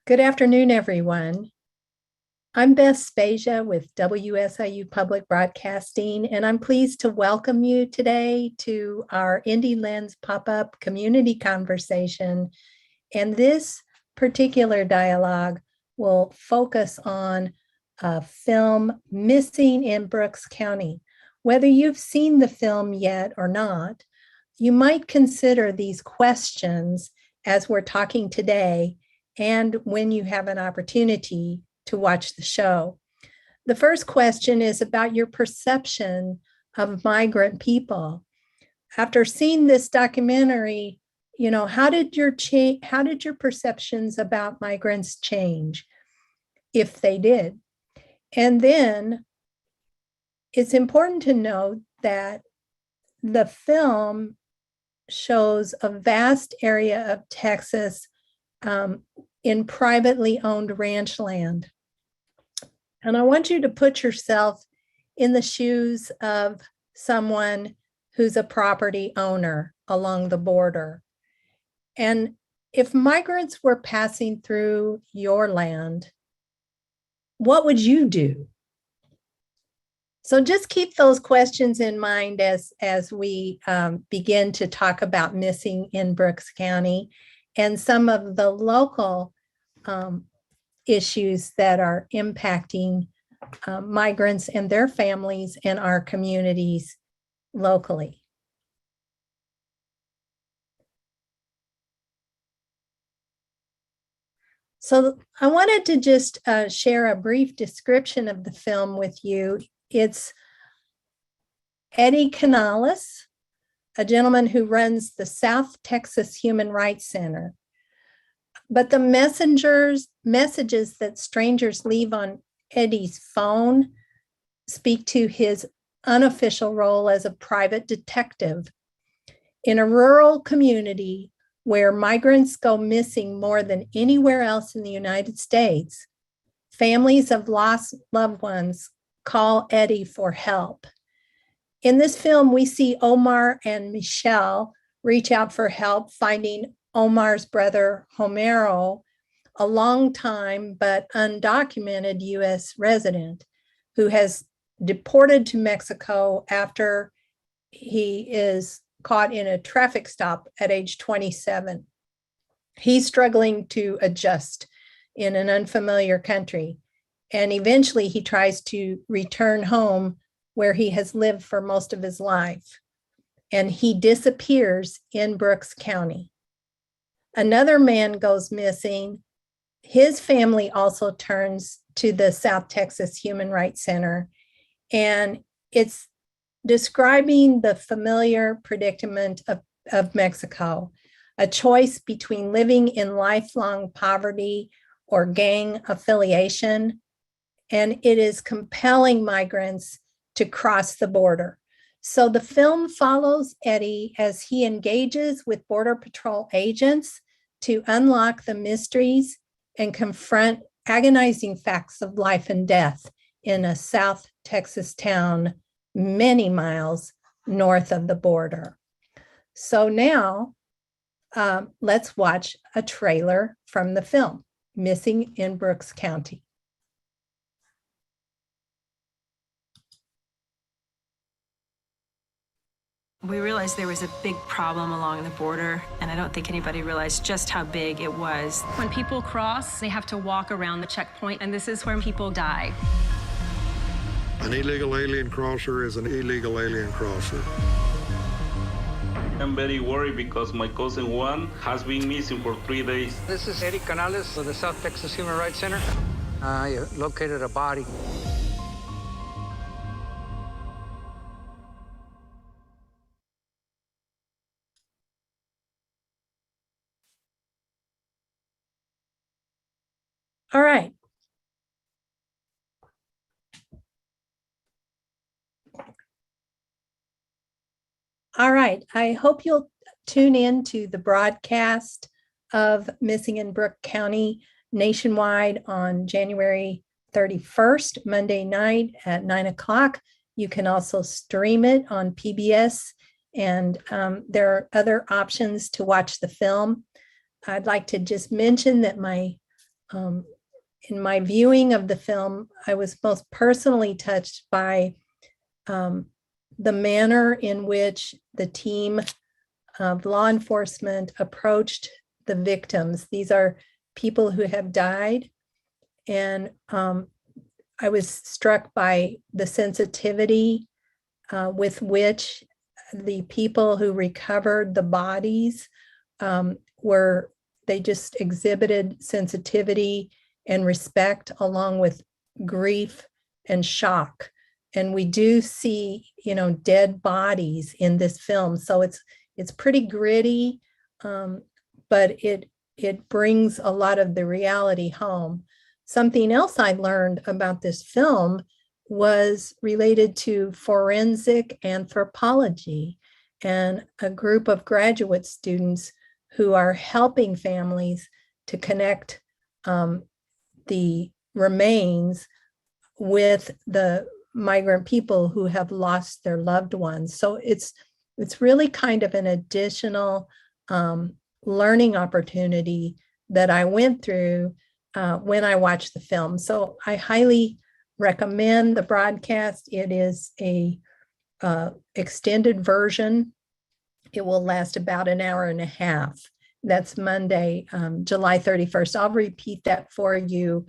Good afternoon, everyone. I'm Beth Spasia with WSIU Public Broadcasting, and I'm pleased to welcome you today to our Indie Lens pop-up community conversation. And this particular dialogue will focus on a film, Missing in Brooks County. Whether you've seen the film yet or not, you might consider these questions as we're talking today and when you have an opportunity to watch the show. The first question is about your perception of migrant people. After seeing this documentary, how did your perceptions about migrants change, if they did? And then it's important to note that the film shows a vast area of Texas in privately owned ranch land. And I want you to put yourself in the shoes of someone who's a property owner along the border. And if migrants were passing through your land, what would you do? So just keep those questions in mind as we begin to talk about missing in Brooks County and some of the local issues that are impacting migrants and their families and our communities locally. So I wanted to just share a brief description of the film with you. It's Eddie Canales, a gentleman who runs the South Texas Human Rights Center. But the messages that strangers leave on Eddie's phone speak to his unofficial role as a private detective. In a rural community where migrants go missing more than anywhere else in the United States, families of lost loved ones call Eddie for help. In this film, we see Omar and Michelle reach out for help finding Omar's brother, Homero, a long-time but undocumented U.S. resident who has deported to Mexico after he is caught in a traffic stop at age 27. He's struggling to adjust in an unfamiliar country, and eventually he tries to return home where he has lived for most of his life, and he disappears in Brooks County. Another man goes missing. His family also turns to the South Texas Human Rights Center, and it's describing the familiar predicament of Mexico, a choice between living in lifelong poverty or gang affiliation, and it is compelling migrants to cross the border. So the film follows Eddie as he engages with Border Patrol agents to unlock the mysteries and confront agonizing facts of life and death in a South Texas town many miles north of the border. So now let's watch a trailer from the film, Missing in Brooks County. We realized there was a big problem along the border, and I don't think anybody realized just how big it was. When people cross, they have to walk around the checkpoint, and this is where people die. An illegal alien crosser is an illegal alien crosser. I'm very worried because my cousin Juan has been missing for 3 days. This is Eddie Canales of the South Texas Human Rights Center. I located a body. All right. All right. I hope you'll tune in to the broadcast of Missing in Brooks County nationwide on January 31st, Monday night at 9 o'clock. You can also stream it on PBS, and there are other options to watch the film. I'd like to just mention that my in my viewing of the film, I was most personally touched by the manner in which the team of law enforcement approached the victims. These are people who have died. And I was struck by the sensitivity with which the people who recovered the bodies they just exhibited sensitivity and respect along with grief and shock. And we do see, dead bodies in this film. So it's pretty gritty, but it brings a lot of the reality home. Something else I learned about this film was related to forensic anthropology and a group of graduate students who are helping families to connect the remains with the migrant people who have lost their loved ones. So it's really kind of an additional learning opportunity that I went through when I watched the film. So I highly recommend the broadcast. It is a extended version. It will last about an hour and a half. That's Monday, July 31st. I'll repeat that for you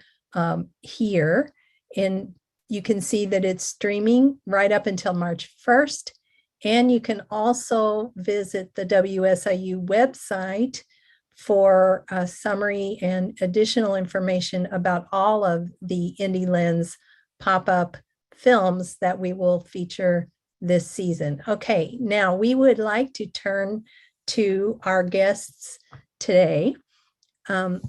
here. And you can see that it's streaming right up until March 1st. And you can also visit the WSIU website for a summary and additional information about all of the Indie Lens pop-up films that we will feature this season. Okay, now we would like to turn to our guests today.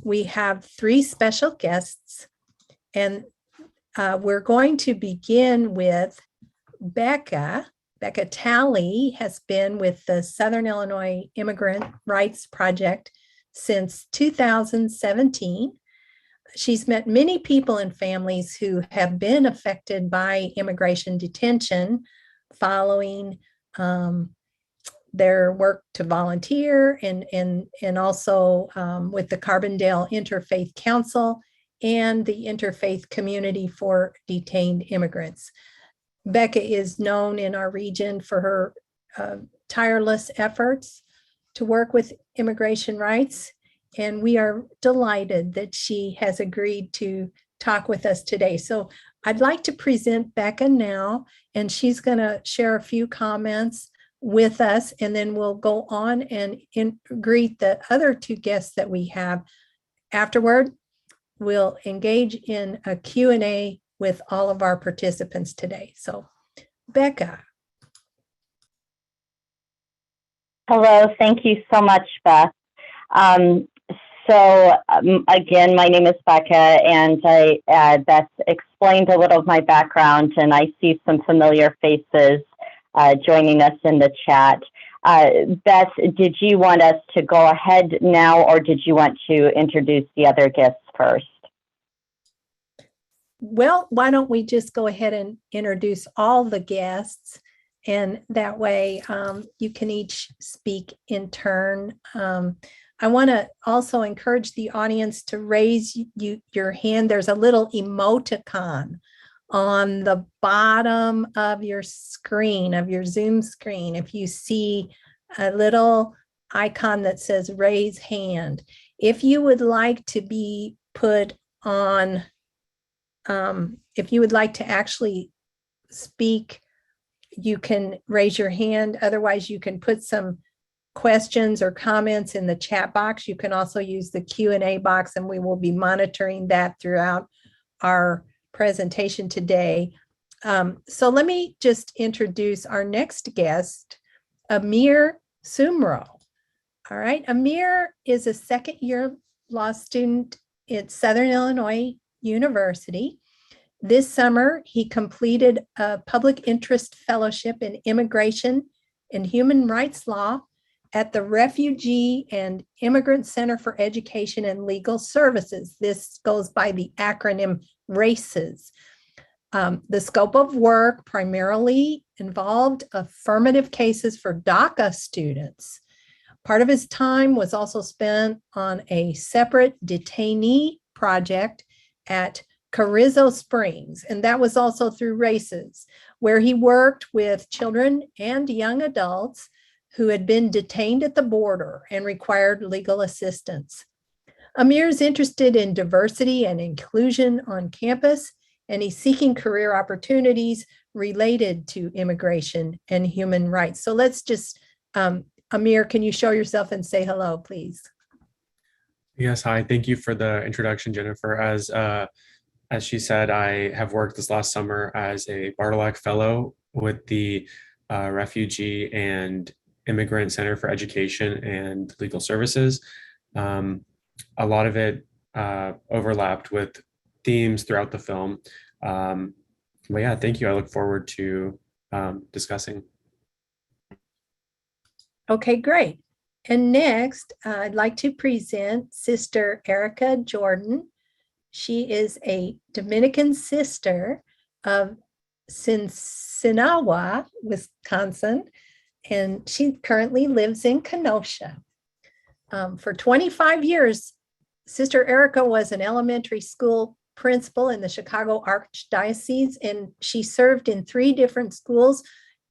We have three special guests, and we're going to begin with Becca. Becca Tally has been with the Southern Illinois Immigrant Rights Project since 2017. She's met many people and families who have been affected by immigration detention following their work to volunteer and also with the Carbondale Interfaith Council and the Interfaith Community for Detained Immigrants. Becca is known in our region for her tireless efforts to work with immigration rights, and we are delighted that she has agreed to talk with us today. So I'd like to present Becca now, and she's going to share a few comments with us, and then we'll go on and greet the other two guests that we have. Afterward, we'll engage in a Q&A with all of our participants today. So, Becca. Hello, thank you so much, Beth. Again, my name is Becca, and Beth explained a little of my background, and I see some familiar faces joining us in the chat. Beth, did you want us to go ahead now, or did you want to introduce the other guests first? Well, why don't we just go ahead and introduce all the guests, and that way you can each speak in turn. I want to also encourage the audience to raise your hand. There's a little emoticon on the bottom of your screen, of your Zoom screen. If you see a little icon that says raise hand, if you would like to be put on, if you would like to actually speak, you can raise your hand. Otherwise, you can put some questions or comments in the chat box. You can also use the Q&A box, and we will be monitoring that throughout our presentation today. So let me just introduce our next guest, Amir Sumrall. All right, Amir is a second-year law student at Southern Illinois University. This summer, he completed a public interest fellowship in immigration and human rights law at the Refugee and Immigrant Center for Education and Legal Services. This goes by the acronym RACES. The scope of work primarily involved affirmative cases for DACA students. Part of his time was also spent on a separate detainee project at Carrizo Springs, and that was also through RACES, where he worked with children and young adults who had been detained at the border and required legal assistance. Amir is interested in diversity and inclusion on campus, and he's seeking career opportunities related to immigration and human rights. So let's just, Amir, can you show yourself and say hello, please? Yes, hi. Thank you for the introduction, Jennifer. As she said, I have worked this last summer as a Bartolak Fellow with the Refugee and Immigrant Center for Education and Legal Services. A lot of it overlapped with themes throughout the film. But yeah, thank you. I look forward to discussing. Okay, great. And next, I'd like to present Sister Erica Jordan. She is a Dominican Sister of Sinsinawa, Wisconsin, and she currently lives in Kenosha. For 25 years, Sister Erica was an elementary school principal in the Chicago Archdiocese, and she served in 3 different schools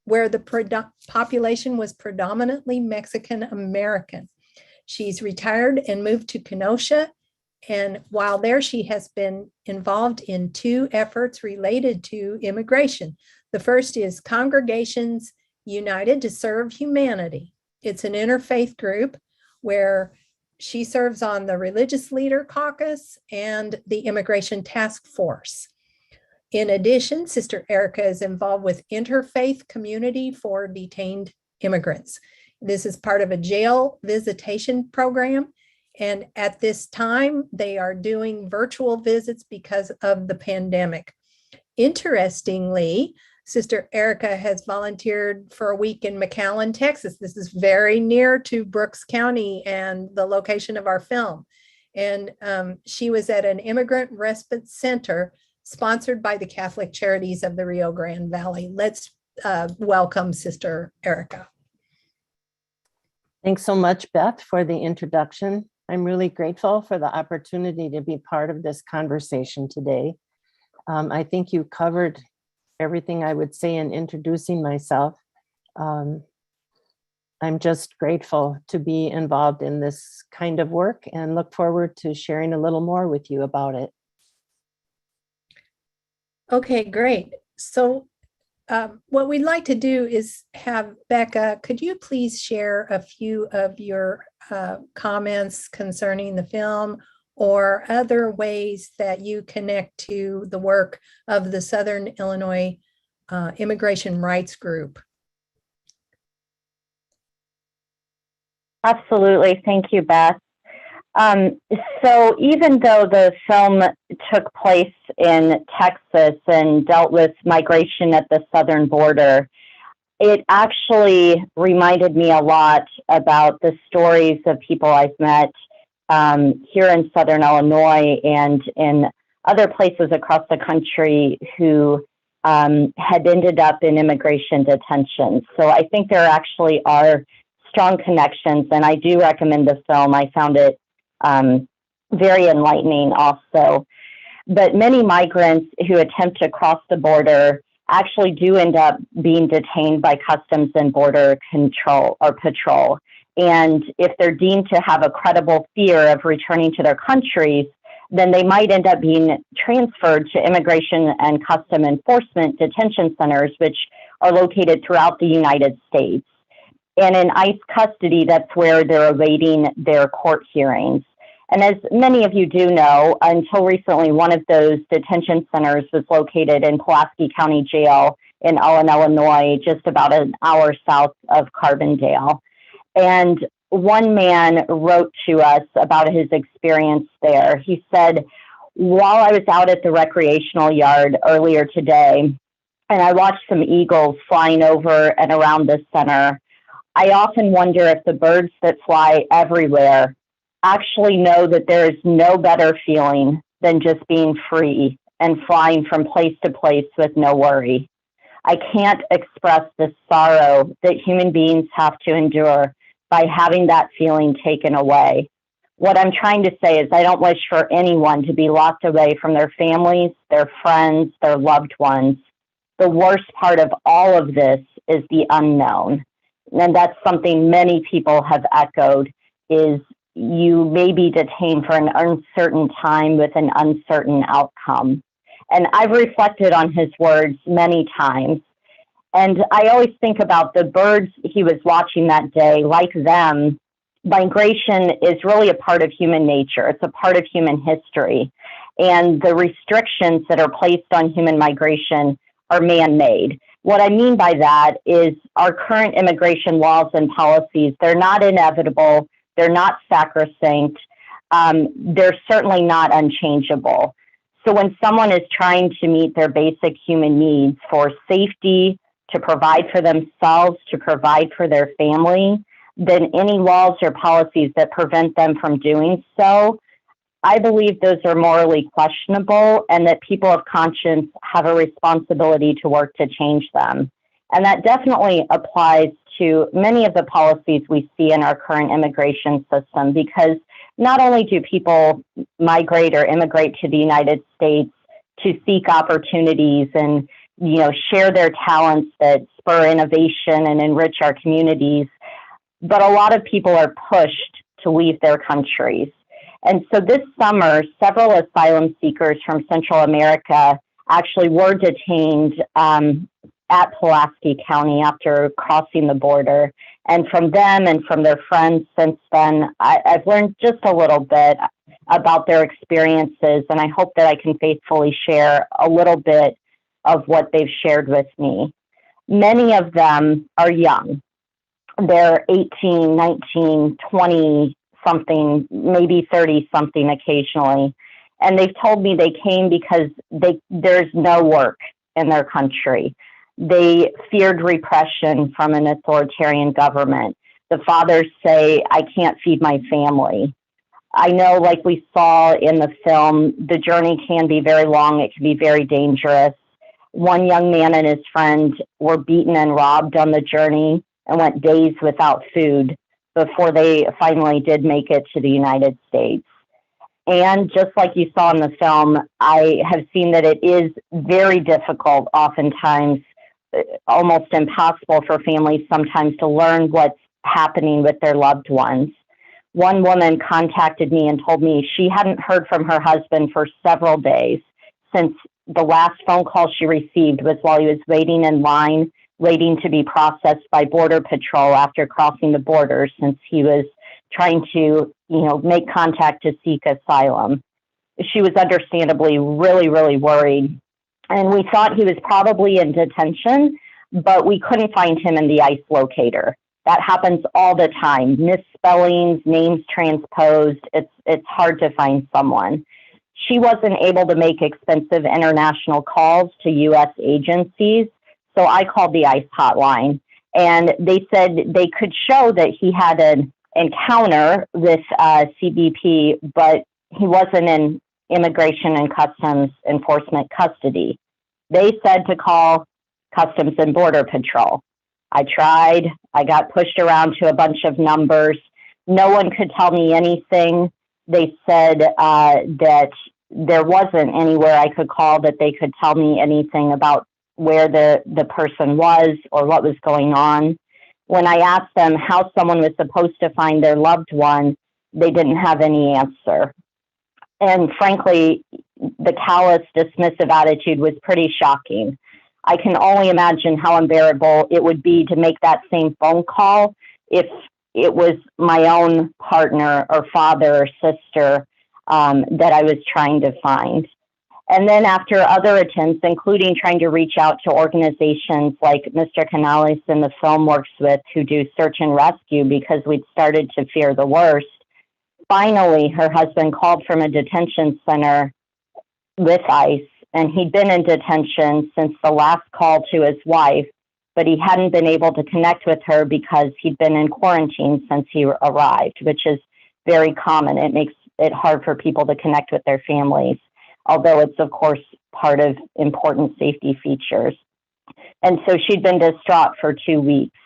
where the population was predominantly Mexican American. She's retired and moved to Kenosha, and while there, she has been involved in 2 efforts related to immigration. The first is Congregations United to Serve Humanity. It's an interfaith group where she serves on the Religious Leader Caucus and the Immigration Task Force. In addition, Sister Erica is involved with Interfaith Community for Detained Immigrants. This is part of a jail visitation program. And at this time, they are doing virtual visits because of the pandemic. Interestingly, Sister Erica has volunteered for a week in McAllen, Texas. This is very near to Brooks County and the location of our film. And she was at an immigrant respite center sponsored by the Catholic Charities of the Rio Grande Valley. Let's welcome Sister Erica. Thanks so much, Beth, for the introduction. I'm really grateful for the opportunity to be part of this conversation today. I think you covered everything I would say in introducing myself. I'm just grateful to be involved in this kind of work and look forward to sharing a little more with you about it. Okay, great. So what we'd like to do is have Becca, could you please share a few of your comments concerning the film or other ways that you connect to the work of the Southern Illinois Immigration Rights Group? Absolutely. Thank you, Beth. So even though the film took place in Texas and dealt with migration at the southern border, it actually reminded me a lot about the stories of people I've met here in Southern Illinois and in other places across the country who had ended up in immigration detention. So I think there actually are strong connections, and I do recommend the film. I found it very enlightening also. But many migrants who attempt to cross the border actually do end up being detained by Customs and Border Control or Patrol. And if they're deemed to have a credible fear of returning to their countries, then they might end up being transferred to Immigration and Custom Enforcement detention centers, which are located throughout the United States. And in ICE custody, that's where they're awaiting their court hearings. And as many of you do know, until recently, one of those detention centers was located in Pulaski County Jail in Allen, Illinois, just about an hour south of Carbondale. And one man wrote to us about his experience there. He said, while I was out at the recreational yard earlier today, and I watched some eagles flying over and around the center, I often wonder if the birds that fly everywhere actually know that there is no better feeling than just being free and flying from place to place with no worry. I can't express the sorrow that human beings have to endure by having that feeling taken away. What I'm trying to say is I don't wish for anyone to be locked away from their families, their friends, their loved ones. The worst part of all of this is the unknown. And that's something many people have echoed, is you may be detained for an uncertain time with an uncertain outcome. And I've reflected on his words many times. And I always think about the birds he was watching that day. Like them, migration is really a part of human nature. It's a part of human history. And the restrictions that are placed on human migration are man-made. What I mean by that is our current immigration laws and policies, they're not inevitable. They're not sacrosanct. They're certainly not unchangeable. So when someone is trying to meet their basic human needs for safety, to provide for themselves, to provide for their family, then any laws or policies that prevent them from doing so, I believe those are morally questionable, and that people of conscience have a responsibility to work to change them. And that definitely applies to many of the policies we see in our current immigration system, because not only do people migrate or immigrate to the United States to seek opportunities and, share their talents that spur innovation and enrich our communities, but a lot of people are pushed to leave their countries. And so this summer, several asylum seekers from Central America actually were detained at Pulaski County after crossing the border. And from them and from their friends since then, I've learned just a little bit about their experiences, and I hope that I can faithfully share a little bit of what they've shared with me. Many of them are young. They're 18, 19, 20 something, maybe 30 something occasionally. And they've told me they came because there's no work in their country. They feared repression from an authoritarian government. The fathers say, I can't feed my family. I know, like we saw in the film, the journey can be very long. It can be very dangerous. One young man and his friend were beaten and robbed on the journey and went days without food before they finally did make it to the United States. And just like you saw in the film, I have seen that it is very difficult, oftentimes almost impossible for families sometimes to learn what's happening with their loved ones. One woman contacted me and told me she hadn't heard from her husband for several days, since the last phone call she received was while he was waiting in line, waiting to be processed by Border Patrol after crossing the border, since he was trying to, make contact to seek asylum. She was understandably really, really worried. And we thought he was probably in detention, but we couldn't find him in the ICE locator. That happens all the time. Misspellings, names transposed. It's hard to find someone. She wasn't able to make expensive international calls to U.S. agencies, so I called the ICE hotline, and they said they could show that he had an encounter with CBP, but he wasn't in Immigration and Customs Enforcement custody. They said to call Customs and Border Patrol. I tried. I got pushed around to a bunch of numbers. No one could tell me anything. They said that there wasn't anywhere I could call that they could tell me anything about where the person was or what was going on. When I asked them how someone was supposed to find their loved one, they didn't have any answer. And frankly, the callous, dismissive attitude was pretty shocking. I can only imagine how unbearable it would be to make that same phone call if it was my own partner or father or sister that I was trying to find. And then after other attempts, including trying to reach out to organizations like Mr. Canales in the film works with, who do search and rescue, because we'd started to fear the worst, finally her husband called from a detention center with ICE, and he'd been in detention since the last call to his wife, but he hadn't been able to connect with her because he'd been in quarantine since he arrived, which is very common. It makes it hard for people to connect with their families, although it's, of course, part of important safety features. And so she'd been distraught for 2 weeks,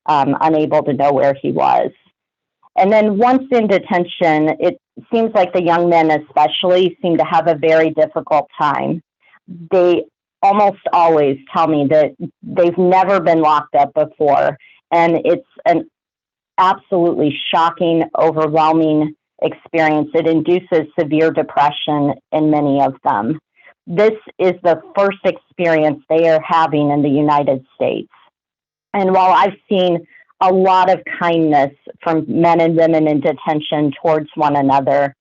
unable to know where he was. And then once in detention, it seems like the young men especially seem to have a very difficult time. They almost always tell me that they've never been locked up before, and it's an absolutely shocking, overwhelming experience. It induces severe depression in many of them. This is the first experience they are having in the United States. And while I've seen a lot of kindness from men and women in detention towards one another,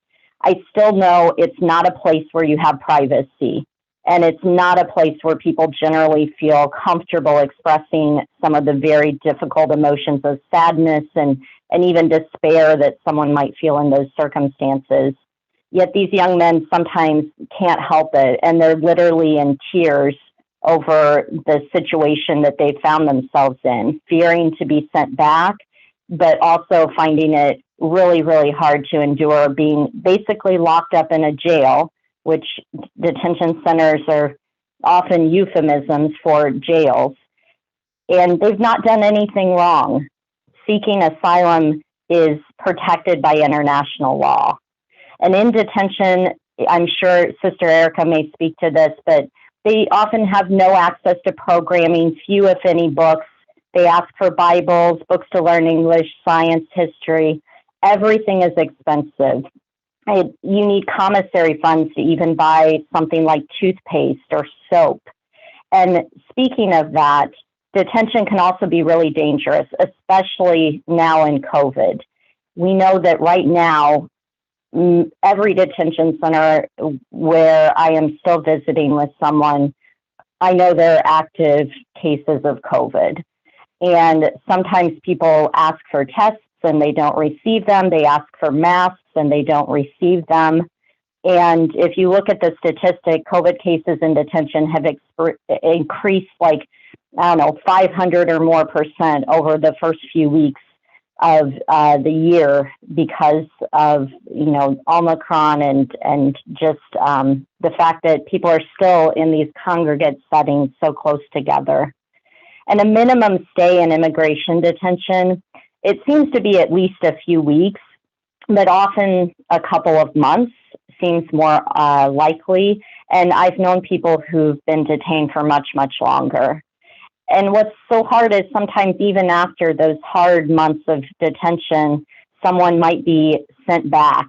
I still know it's not a place where you have privacy. And it's not a place where people generally feel comfortable expressing some of the very difficult emotions of sadness and even despair that someone might feel in those circumstances. Yet these young men sometimes can't help it, and they're literally in tears over the situation that they found themselves in, fearing to be sent back, but also finding it really, really hard to endure being basically locked up in a jail, which detention centers are often euphemisms for jails. And they've not done anything wrong. Seeking asylum is protected by international law. And in detention, I'm sure Sister Erica may speak to this, but they often have no access to programming, few if any books. They ask for Bibles, books to learn English, science, history. Everything is expensive. You need commissary funds to even buy something like toothpaste or soap. And speaking of that, detention can also be really dangerous, especially now in COVID. We know that right now, every detention center where I am still visiting with someone, I know there are active cases of COVID. And sometimes people ask for tests and they don't receive them. They ask for masks and they don't receive them. And if you look at the statistic, COVID cases in detention have increased 500 or more % over the first few weeks of the year because of, Omicron and just the fact that people are still in these congregate settings so close together. And a minimum stay in immigration detention, it seems to be at least a few weeks, but often a couple of months seems more likely. And I've known people who've been detained for much, much longer. And what's so hard is sometimes even after those hard months of detention, someone might be sent back.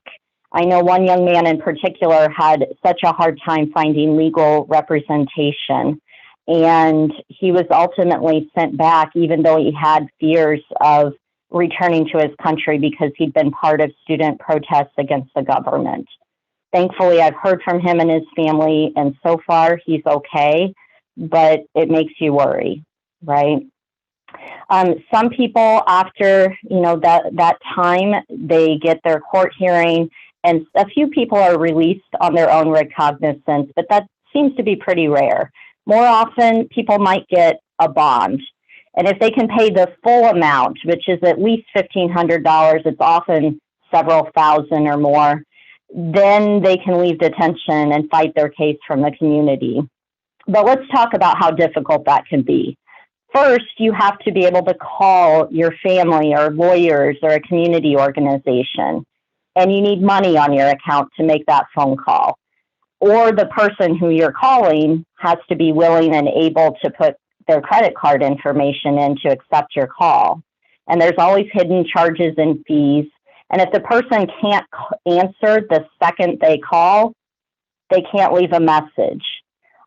I know one young man in particular had such a hard time finding legal representation, and he was ultimately sent back even though he had fears of returning to his country because he'd been part of student protests against the government. Thankfully, I've heard from him and his family, and so far he's okay, but it makes you worry, right? Some people, after that time, they get their court hearing, and a few people are released on their own recognizance, but that seems to be pretty rare. More often, people might get a bond. And if they can pay the full amount, which is at least $1,500, it's often several thousand or more, then they can leave detention and fight their case from the community. But let's talk about how difficult that can be. First, you have to be able to call your family or lawyers or a community organization, and you need money on your account to make that phone call. Or the person who you're calling has to be willing and able to put their credit card information in to accept your call. And there's always hidden charges and fees. And if the person can't answer the second they call, they can't leave a message.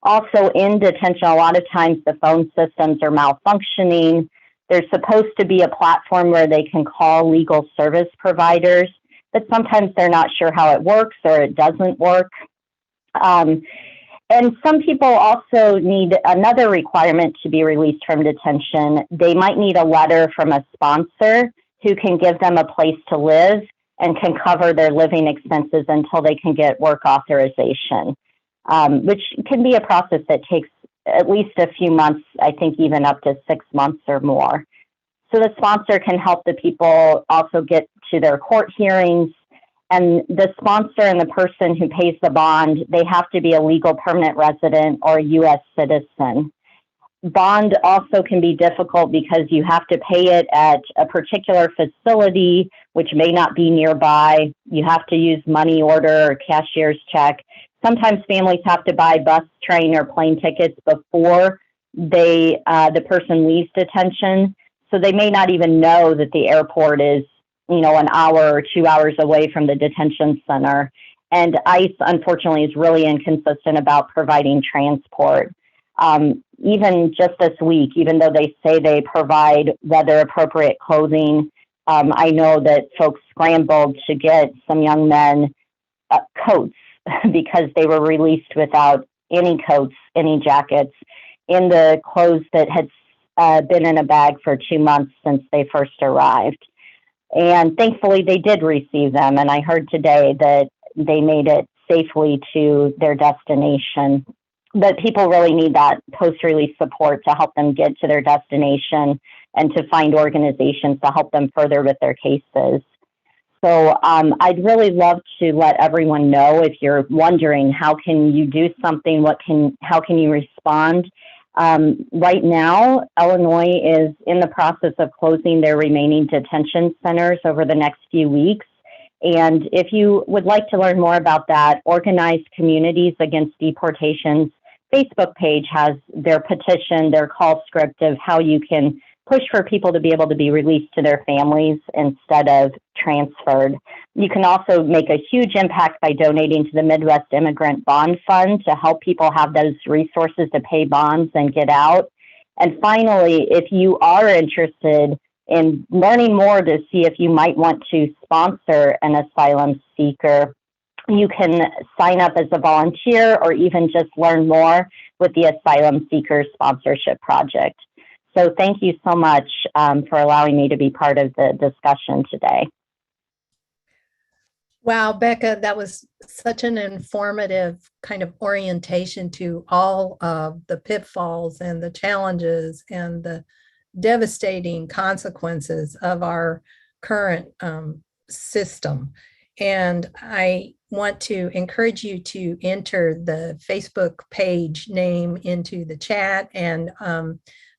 Also, in detention, a lot of times the phone systems are malfunctioning. There's supposed to be a platform where they can call legal service providers, but sometimes they're not sure how it works or it doesn't work. And some people also need another requirement to be released from detention. They might need a letter from a sponsor who can give them a place to live and can cover their living expenses until they can get work authorization, which can be a process that takes at least a few months, I think even up to 6 months or more. So the sponsor can help the people also get to their court hearings. And the sponsor and the person who pays the bond, they have to be a legal permanent resident or a U.S. citizen. bond also can be difficult because you have to pay it at a particular facility, which may not be nearby. You have to use money order or cashier's check. Sometimes families have to buy bus, train, or plane tickets before the person leaves detention. So they may not even know that the airport is, an hour or 2 hours away from the detention center. And ICE, unfortunately, is really inconsistent about providing transport. Even just this week, even though they say they provide weather appropriate clothing, I know that folks scrambled to get some young men coats because they were released without any coats, any jackets, in the clothes that had been in a bag for 2 months since they first arrived. And thankfully, they did receive them. And I heard today that they made it safely to their destination. But people really need that post-release support to help them get to their destination and to find organizations to help them further with their cases. So I'd really love to let everyone know, if you're wondering, how can you do something? How can you respond? Right now, Illinois is in the process of closing their remaining detention centers over the next few weeks. And if you would like to learn more about that, Organized Communities Against Deportation's Facebook page has their petition, their call script of how you can push for people to be able to be released to their families instead of transferred. You can also make a huge impact by donating to the Midwest Immigrant Bond Fund to help people have those resources to pay bonds and get out. And finally, if you are interested in learning more to see if you might want to sponsor an asylum seeker, you can sign up as a volunteer or even just learn more with the Asylum Seekers Sponsorship Project. So thank you so much for allowing me to be part of the discussion today. Wow, Becca, that was such an informative kind of orientation to all of the pitfalls and the challenges and the devastating consequences of our current system. And I want to encourage you to enter the Facebook page name into the chat, and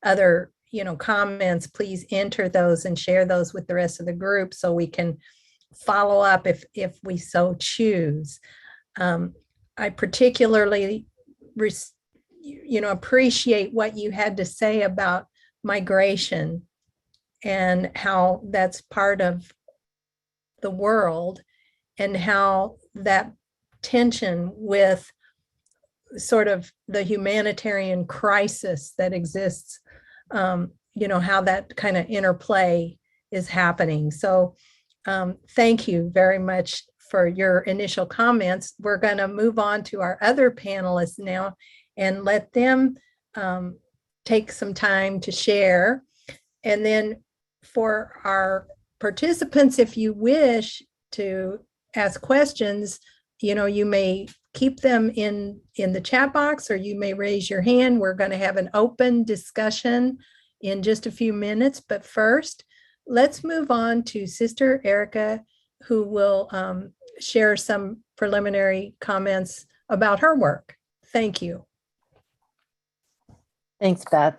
other comments. Please enter those and share those with the rest of the group so we can follow up if we so choose. I particularly appreciate what you had to say about migration and how that's part of the world, and how that tension with sort of the humanitarian crisis that exists, how that kind of interplay is happening. So thank you very much for your initial comments. We're going to move on to our other panelists now and let them take some time to share. And then for our participants, if you wish to ask questions, you may keep them in the chat box, or you may raise your hand. We're going to have an open discussion in just a few minutes. But first, let's move on to Sister Erica, who will share some preliminary comments about her work. Thank you. Thanks, Beth.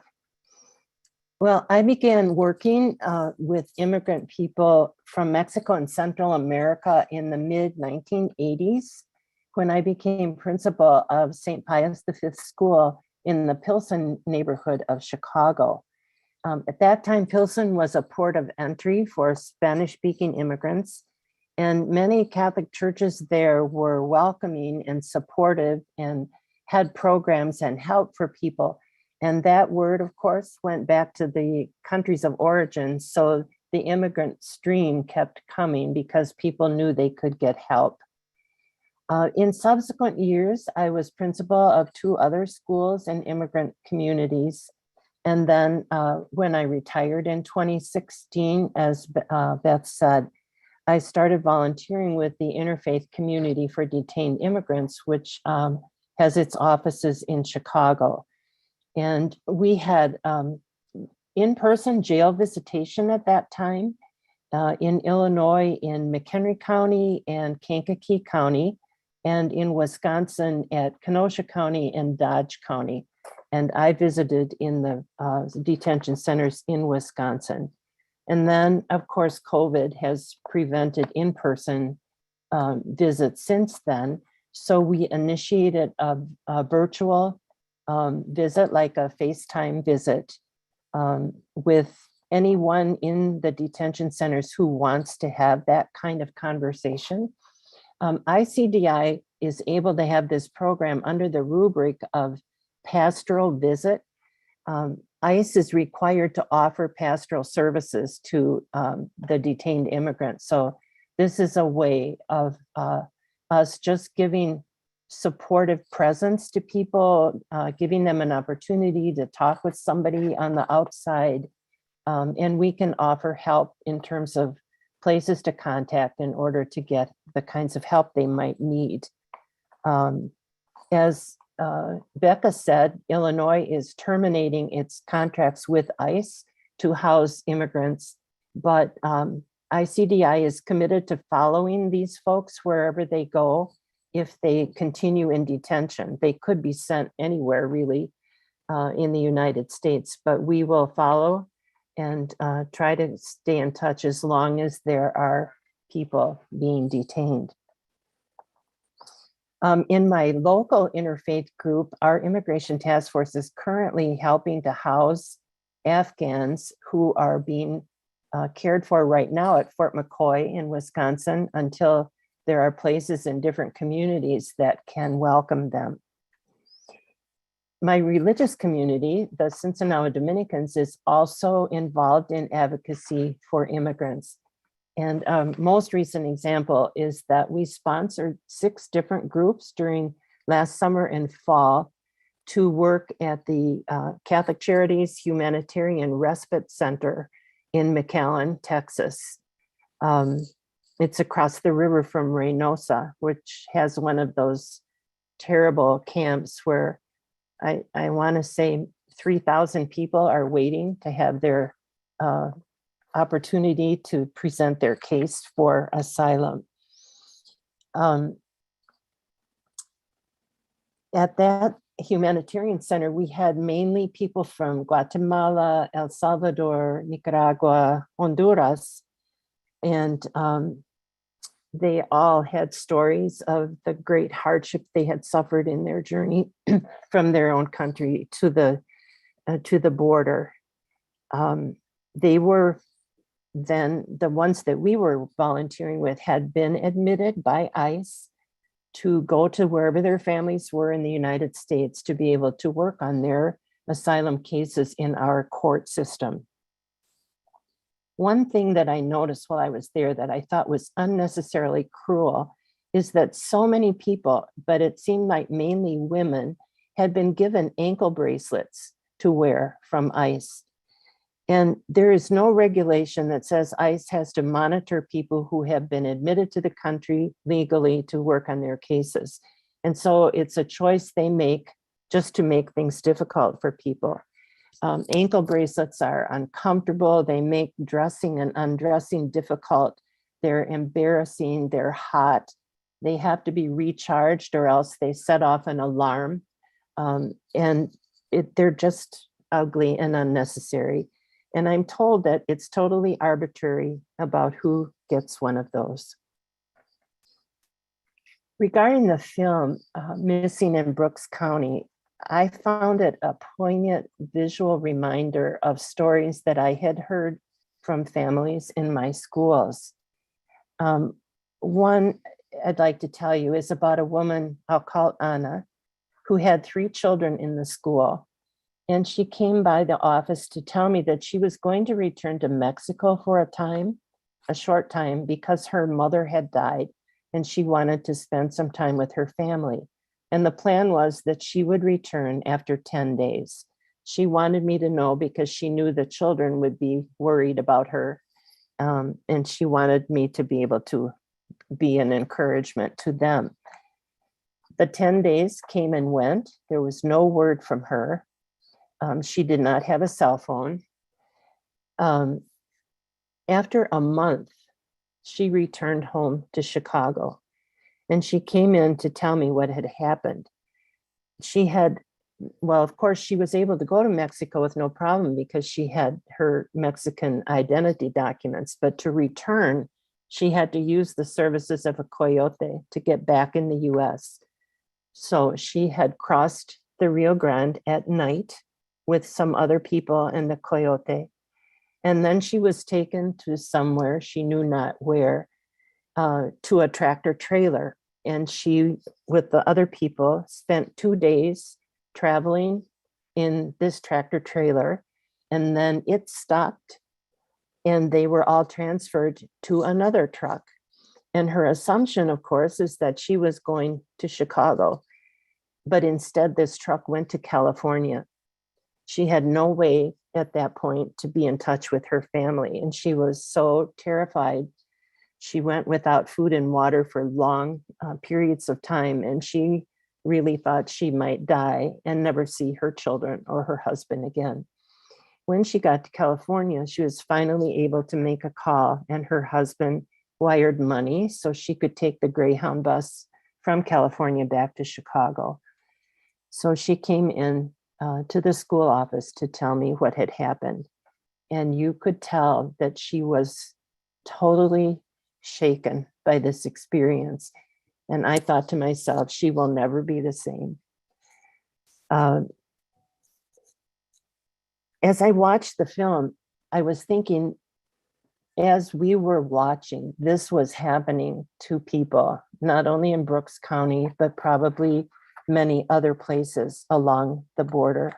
Well, I began working with immigrant people from Mexico and Central America in the mid-1980s, when I became principal of St. Pius V School in the Pilsen neighborhood of Chicago. At that time, Pilsen was a port of entry for Spanish-speaking immigrants, and many Catholic churches there were welcoming and supportive and had programs and help for people. And that word, of course, went back to the countries of origin. So the immigrant stream kept coming because people knew they could get help. In subsequent years, I was principal of 2 other schools and immigrant communities. And then when I retired in 2016, as Beth said, I started volunteering with the Interfaith Community for Detained Immigrants, which has its offices in Chicago. And we had in-person jail visitation at that time in Illinois, in McHenry County and Kankakee County, and in Wisconsin at Kenosha County and Dodge County. And I visited in the detention centers in Wisconsin. And then, of course, COVID has prevented in-person visits since then. So we initiated a virtual visit, like a FaceTime visit, with anyone in the detention centers who wants to have that kind of conversation. ICDI is able to have this program under the rubric of pastoral visit. ICE is required to offer pastoral services to the detained immigrants. So this is a way of us just giving supportive presence to people, giving them an opportunity to talk with somebody on the outside. And we can offer help in terms of places to contact in order to get the kinds of help they might need. As Becca said, Illinois is terminating its contracts with ICE to house immigrants, but ICDI is committed to following these folks wherever they go if they continue in detention. They could be sent anywhere really in the United States, but we will follow and try to stay in touch as long as there are people being detained. In my local interfaith group, our immigration task force is currently helping to house Afghans who are being cared for right now at Fort McCoy in Wisconsin until there are places in different communities that can welcome them. My religious community, the Sinsinawa Dominicans, is also involved in advocacy for immigrants. And most recent example is that we sponsored 6 different groups during last summer and fall to work at the Catholic Charities Humanitarian Respite Center in McAllen, Texas. It's across the river from Reynosa, which has one of those terrible camps where I want to say 3,000 people are waiting to have their opportunity to present their case for asylum. At that humanitarian center, we had mainly people from Guatemala, El Salvador, Nicaragua, Honduras, and they all had stories of the great hardship they had suffered in their journey from their own country to the border. They were then, the ones that we were volunteering with had been admitted by ICE to go to wherever their families were in the United States to be able to work on their asylum cases in our court system. One thing that I noticed while I was there that I thought was unnecessarily cruel is that so many people, but it seemed like mainly women, had been given ankle bracelets to wear from ICE. And there is no regulation that says ICE has to monitor people who have been admitted to the country legally to work on their cases. And so it's a choice they make just to make things difficult for people. Ankle bracelets are uncomfortable. They make dressing and undressing difficult. They're embarrassing, they're hot. They have to be recharged or else they set off an alarm. They're just ugly and unnecessary. And I'm told that it's totally arbitrary about who gets one of those. Regarding the film, Missing in Brooks County, I found it a poignant visual reminder of stories that I had heard from families in my schools. One I'd like to tell you is about a woman, I'll call Anna, who had 3 children in the school. And she came by the office to tell me that she was going to return to Mexico for a short time, because her mother had died and she wanted to spend some time with her family. And the plan was that she would return after 10 days. She wanted me to know because she knew the children would be worried about her. And she wanted me to be able to be an encouragement to them. The 10 days came and went. There was no word from her. She did not have a cell phone. After a month, she returned home to Chicago, and she came in to tell me what had happened. She had well, of course, she was able to go to Mexico with no problem because she had her Mexican identity documents, but to return, she had to use the services of a coyote to get back in the US. So she had crossed the Rio Grande at night with some other people and the coyote. And then she was taken to somewhere, she knew not where, to a tractor trailer. And she, with the other people, spent 2 days traveling in this tractor trailer. And then it stopped and they were all transferred to another truck. And her assumption, of course, is that she was going to Chicago. But instead, this truck went to California. She had no way at that point to be in touch with her family. And she was so terrified. She went without food and water for long periods of time. And she really thought she might die and never see her children or her husband again. When she got to California, she was finally able to make a call, and her husband wired money so she could take the Greyhound bus from California back to Chicago. So she came in to the school office to tell me what had happened. And you could tell that she was totally shaken by this experience. And I thought to myself, she will never be the same. As I watched the film, I was thinking, as we were watching, this was happening to people, not only in Brooks County, but probably many other places along the border.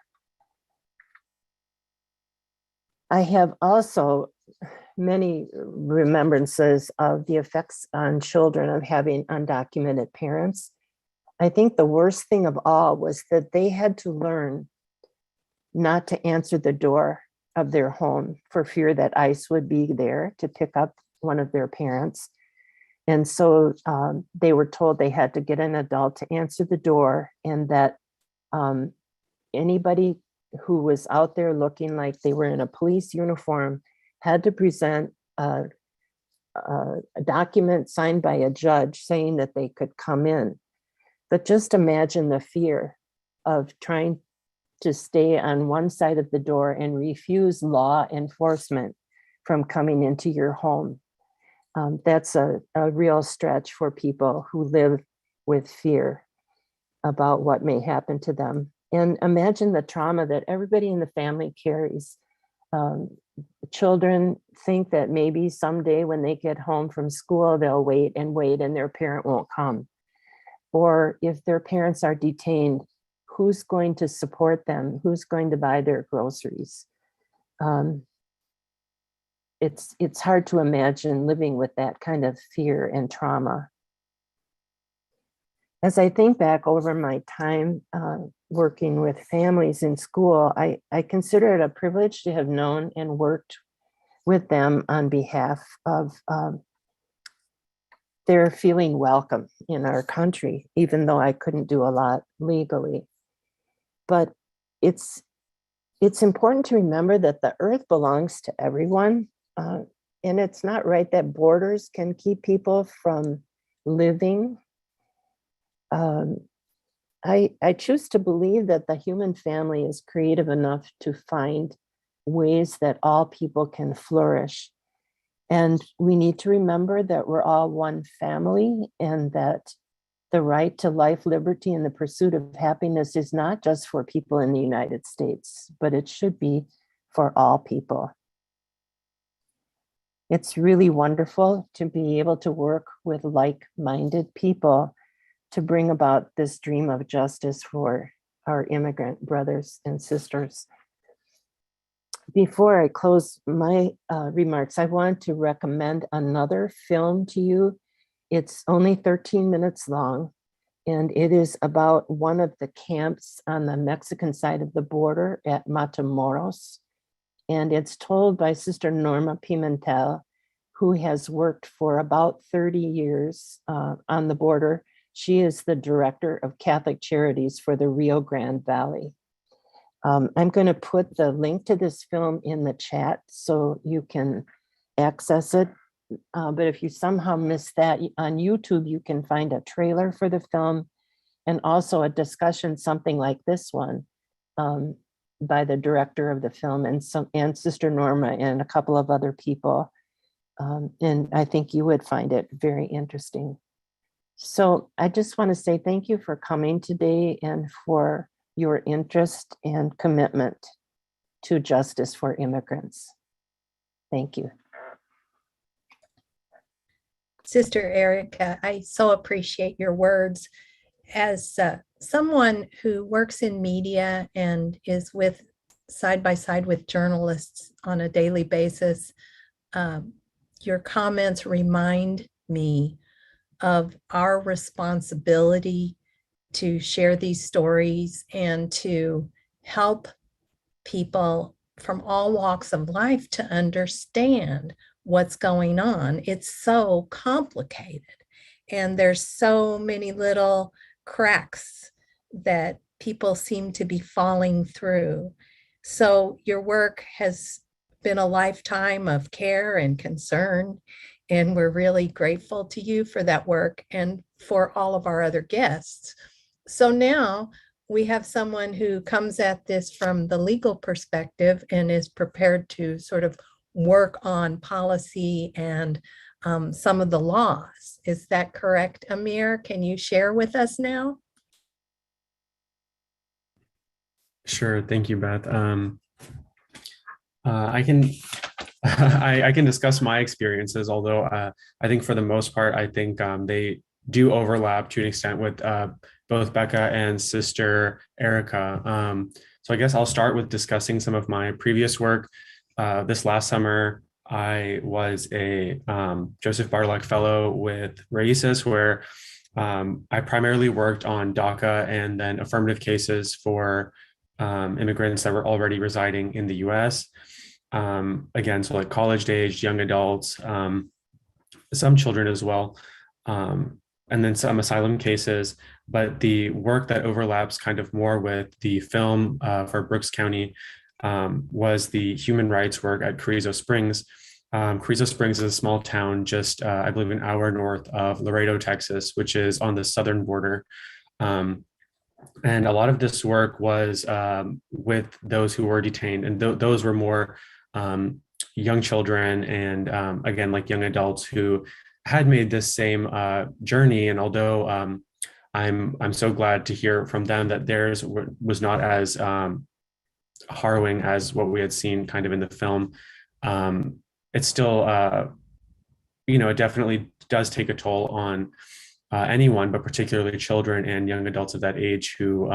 I have also many remembrances of the effects on children of having undocumented parents. I think the worst thing of all was that they had to learn not to answer the door of their home for fear that ICE would be there to pick up one of their parents. And so they were told they had to get an adult to answer the door, and that anybody who was out there looking like they were in a police uniform had to present a document signed by a judge saying that they could come in. But just imagine the fear of trying to stay on one side of the door and refuse law enforcement from coming into your home. That's a real stretch for people who live with fear about what may happen to them. And imagine the trauma that everybody in the family carries. Children think that maybe someday when they get home from school, they'll wait and their parent won't come. Or if their parents are detained, who's going to support them? Who's going to buy their groceries? It's hard to imagine living with that kind of fear and trauma. As I think back over my time working with families in school, I consider it a privilege to have known and worked with them on behalf of their feeling welcome in our country, even though I couldn't do a lot legally. But it's important to remember that the earth belongs to everyone. And it's not right that borders can keep people from living. I choose to believe that the human family is creative enough to find ways that all people can flourish. And we need to remember that we're all one family, and that the right to life, liberty, and the pursuit of happiness is not just for people in the United States, but it should be for all people. It's really wonderful to be able to work with like-minded people to bring about this dream of justice for our immigrant brothers and sisters. Before I close my remarks, I want to recommend another film to you. It's only 13 minutes long, and it is about one of the camps on the Mexican side of the border at Matamoros. And it's told by Sister Norma Pimentel, who has worked for about 30 years on the border. She is the director of Catholic Charities for the Rio Grande Valley. I'm going to put the link to this film in the chat so you can access it. But if you somehow missed that, on YouTube, you can find a trailer for the film, and also a discussion, something like this one, by the director of the film and Sister Norma and a couple of other people. And I think you would find it very interesting. So I just want to say thank you for coming today and for your interest and commitment to justice for immigrants. Thank you. Sister Erica, I so appreciate your words. As someone who works in media and is with side by side with journalists on a daily basis, your comments remind me of our responsibility to share these stories and to help people from all walks of life to understand what's going on. It's so complicated, and there's so many little cracks that people seem to be falling through. So your work has been a lifetime of care and concern, and we're really grateful to you for that work and for all of our other guests. So now we have someone who comes at this from the legal perspective and is prepared to sort of work on policy and some of the laws. Is that correct, Amir? Can you share with us now? Sure. Thank you, Beth. I can I can discuss my experiences, although I think for the most part, I think they do overlap to an extent with both Becca and Sister Erica. So I guess I'll start with discussing some of my previous work. This last summer, I was a Joseph Bartolak Fellow with RAICES, where I primarily worked on DACA and then affirmative cases for immigrants that were already residing in the US. Again, so like college-aged, young adults, some children as well, and then some asylum cases. But the work that overlaps kind of more with the film for Brooks County was the human rights work at Carrizo Springs. Carrizo Springs is a small town just, I believe, an hour north of Laredo, Texas, which is on the southern border. And a lot of this work was with those who were detained, and those were more young children and again, like young adults who had made this same journey. And although I'm so glad to hear from them that theirs was not as harrowing as what we had seen kind of in the film, it's still, it definitely does take a toll on anyone, but particularly children and young adults of that age who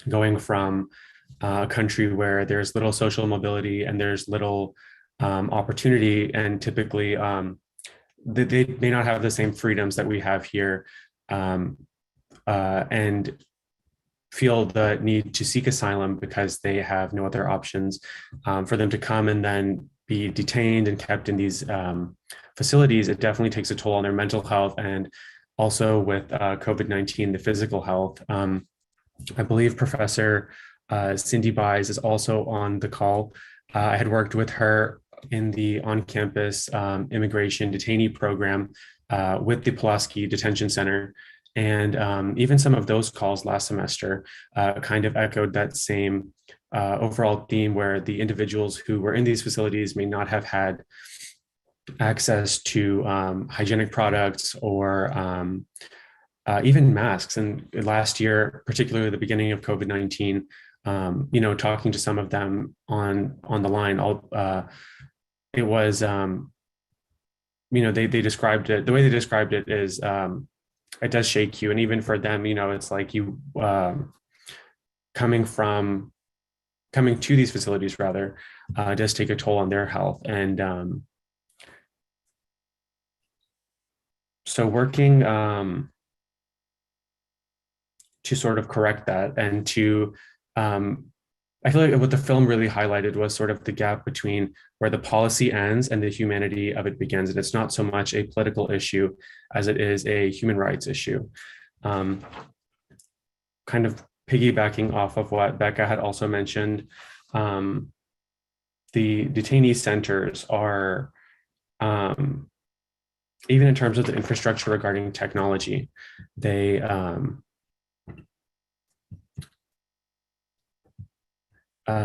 going from a country where there's little social mobility and there's little opportunity, and typically they may not have the same freedoms that we have here, and feel the need to seek asylum because they have no other options. For them to come and then be detained and kept in these facilities, it definitely takes a toll on their mental health, and also with COVID-19, the physical health. I believe Professor Cindy Buys is also on the call. I had worked with her in the on-campus immigration detainee program with the Pulaski Detention Center. And even some of those calls last semester kind of echoed that same overall theme, where the individuals who were in these facilities may not have had access to hygienic products or even masks. And last year, particularly the beginning of COVID-19, talking to some of them on the line, it was, they described it, the way they described it is, it does shake you. And even for them, it's like you coming to these facilities rather, does take a toll on their health. And so working to sort of correct that, and to, I feel like what the film really highlighted was sort of the gap between where the policy ends and the humanity of it begins. And it's not so much a political issue as it is a human rights issue. Kind of piggybacking off of what Becca had also mentioned, the detainee centers are, even in terms of the infrastructure regarding technology, they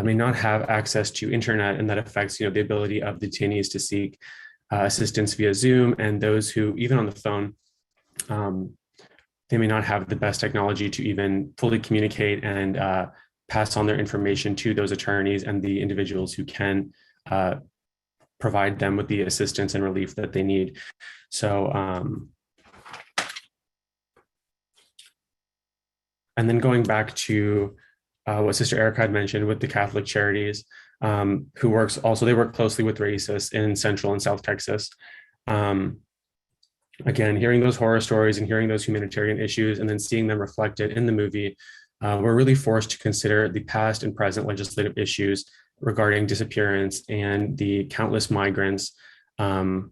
may not have access to internet, and that affects, the ability of detainees to seek assistance via Zoom, and those who, even on the phone, they may not have the best technology to even fully communicate and pass on their information to those attorneys and the individuals who can provide them with the assistance and relief that they need. So, and then going back to what Sister Erica had mentioned with the Catholic Charities, who works also, they work closely with RACIS in Central and South Texas. Again, hearing those horror stories and hearing those humanitarian issues and then seeing them reflected in the movie, we're really forced to consider the past and present legislative issues regarding disappearance and the countless migrants. And,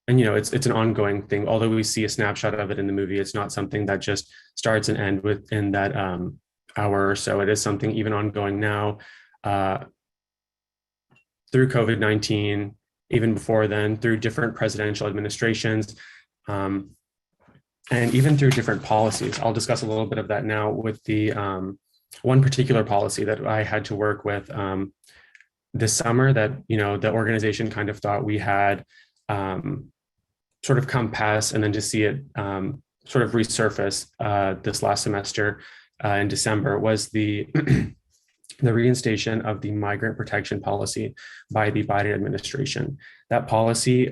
it's an ongoing thing. Although we see a snapshot of it in the movie, it's not something that just starts and ends within that hour or so. It is something even ongoing now through COVID-19, even before then, through different presidential administrations, and even through different policies. I'll discuss a little bit of that now with the one particular policy that I had to work with this summer that, the organization kind of thought we had sort of come past, and then to see it sort of resurface this last semester in December was the the reinstatement of the migrant protection policy by the Biden administration. That policy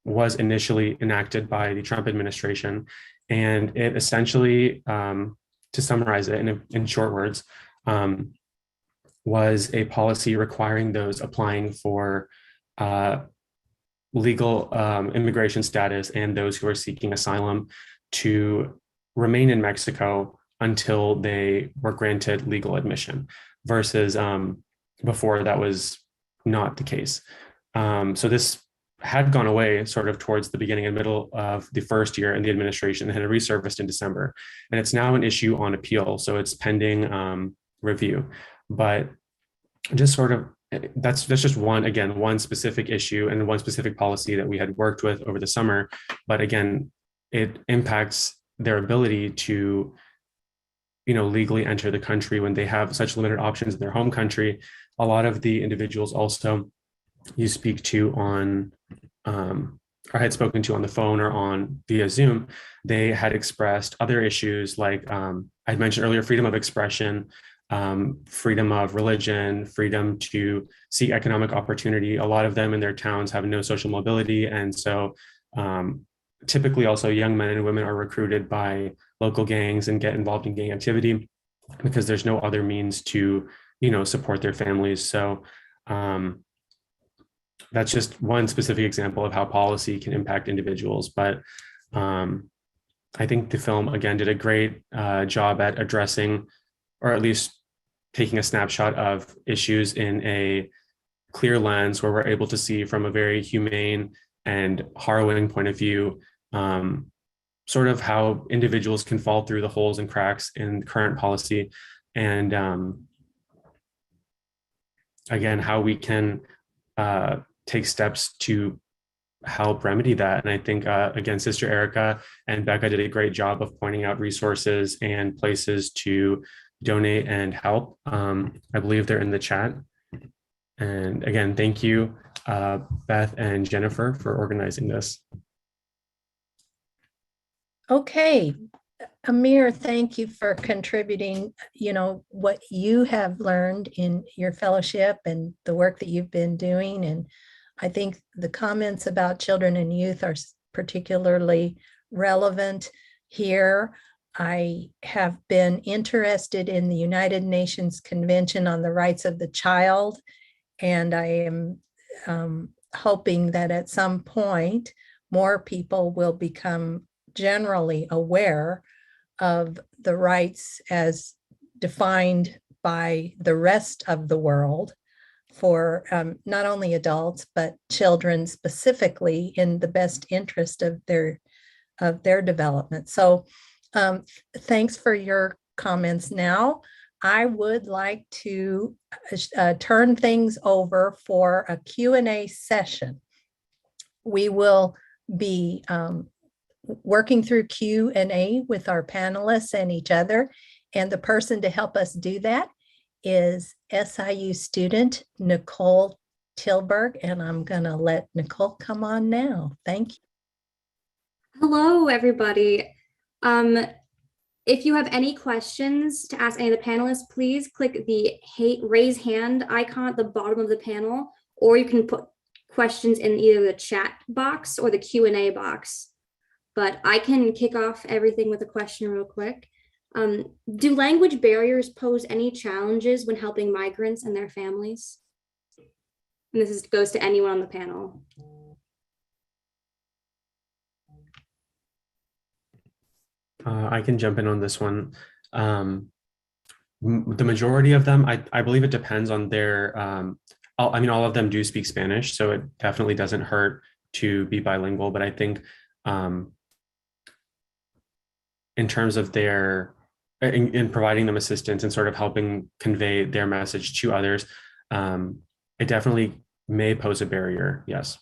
was initially enacted by the Trump administration, and it essentially, to summarize it in short words, was a policy requiring those applying for legal immigration status and those who are seeking asylum to remain in Mexico until they were granted legal admission, versus before that was not the case. So this had gone away sort of towards the beginning and middle of the first year in the administration, and had resurfaced in December. And it's now an issue on appeal, so it's pending review. But just sort of, that's just one specific issue and one specific policy that we had worked with over the summer. But again, it impacts their ability to legally enter the country when they have such limited options in their home country. A lot of the individuals also you speak to on or had spoken to on the phone or on via Zoom, they had expressed other issues like I mentioned earlier, freedom of expression, freedom of religion, freedom to seek economic opportunity. A lot of them in their towns have no social mobility. And so typically also young men and women are recruited by local gangs and get involved in gang activity because there's no other means to, support their families. So that's just one specific example of how policy can impact individuals. But I think the film, again, did a great job at addressing, or at least taking a snapshot of issues in a clear lens where we're able to see from a very humane and harrowing point of view, sort of how individuals can fall through the holes and cracks in current policy. And again, how we can take steps to help remedy that. And I think, again, Sister Erica and Becca did a great job of pointing out resources and places to donate and help. I believe they're in the chat. And again, thank you, Beth and Jennifer, for organizing this. Okay, Amir, thank you for contributing, what you have learned in your fellowship and the work that you've been doing. And I think the comments about children and youth are particularly relevant here. I have been interested in the United Nations Convention on the Rights of the Child, and I am hoping that at some point more people will become generally aware of the rights as defined by the rest of the world for not only adults, but children specifically, in the best interest of their development. So thanks for your comments. Now, I would like to turn things over for a Q&A session. We will be working through Q&A with our panelists and each other. And the person to help us do that is SIU student Nicole Tilburg, and I'm going to let Nicole come on now. Thank you. Hello, everybody. If you have any questions to ask any of the panelists, please click the raise hand icon at the bottom of the panel, or you can put questions in either the chat box or the Q&A box. But I can kick off everything with a question real quick. Do language barriers pose any challenges when helping migrants and their families? And this goes to anyone on the panel. I can jump in on this one. The majority of them, I believe it depends on their, all of them do speak Spanish, so it definitely doesn't hurt to be bilingual. But I think in terms of their, in providing them assistance and sort of helping convey their message to others, it definitely may pose a barrier, yes.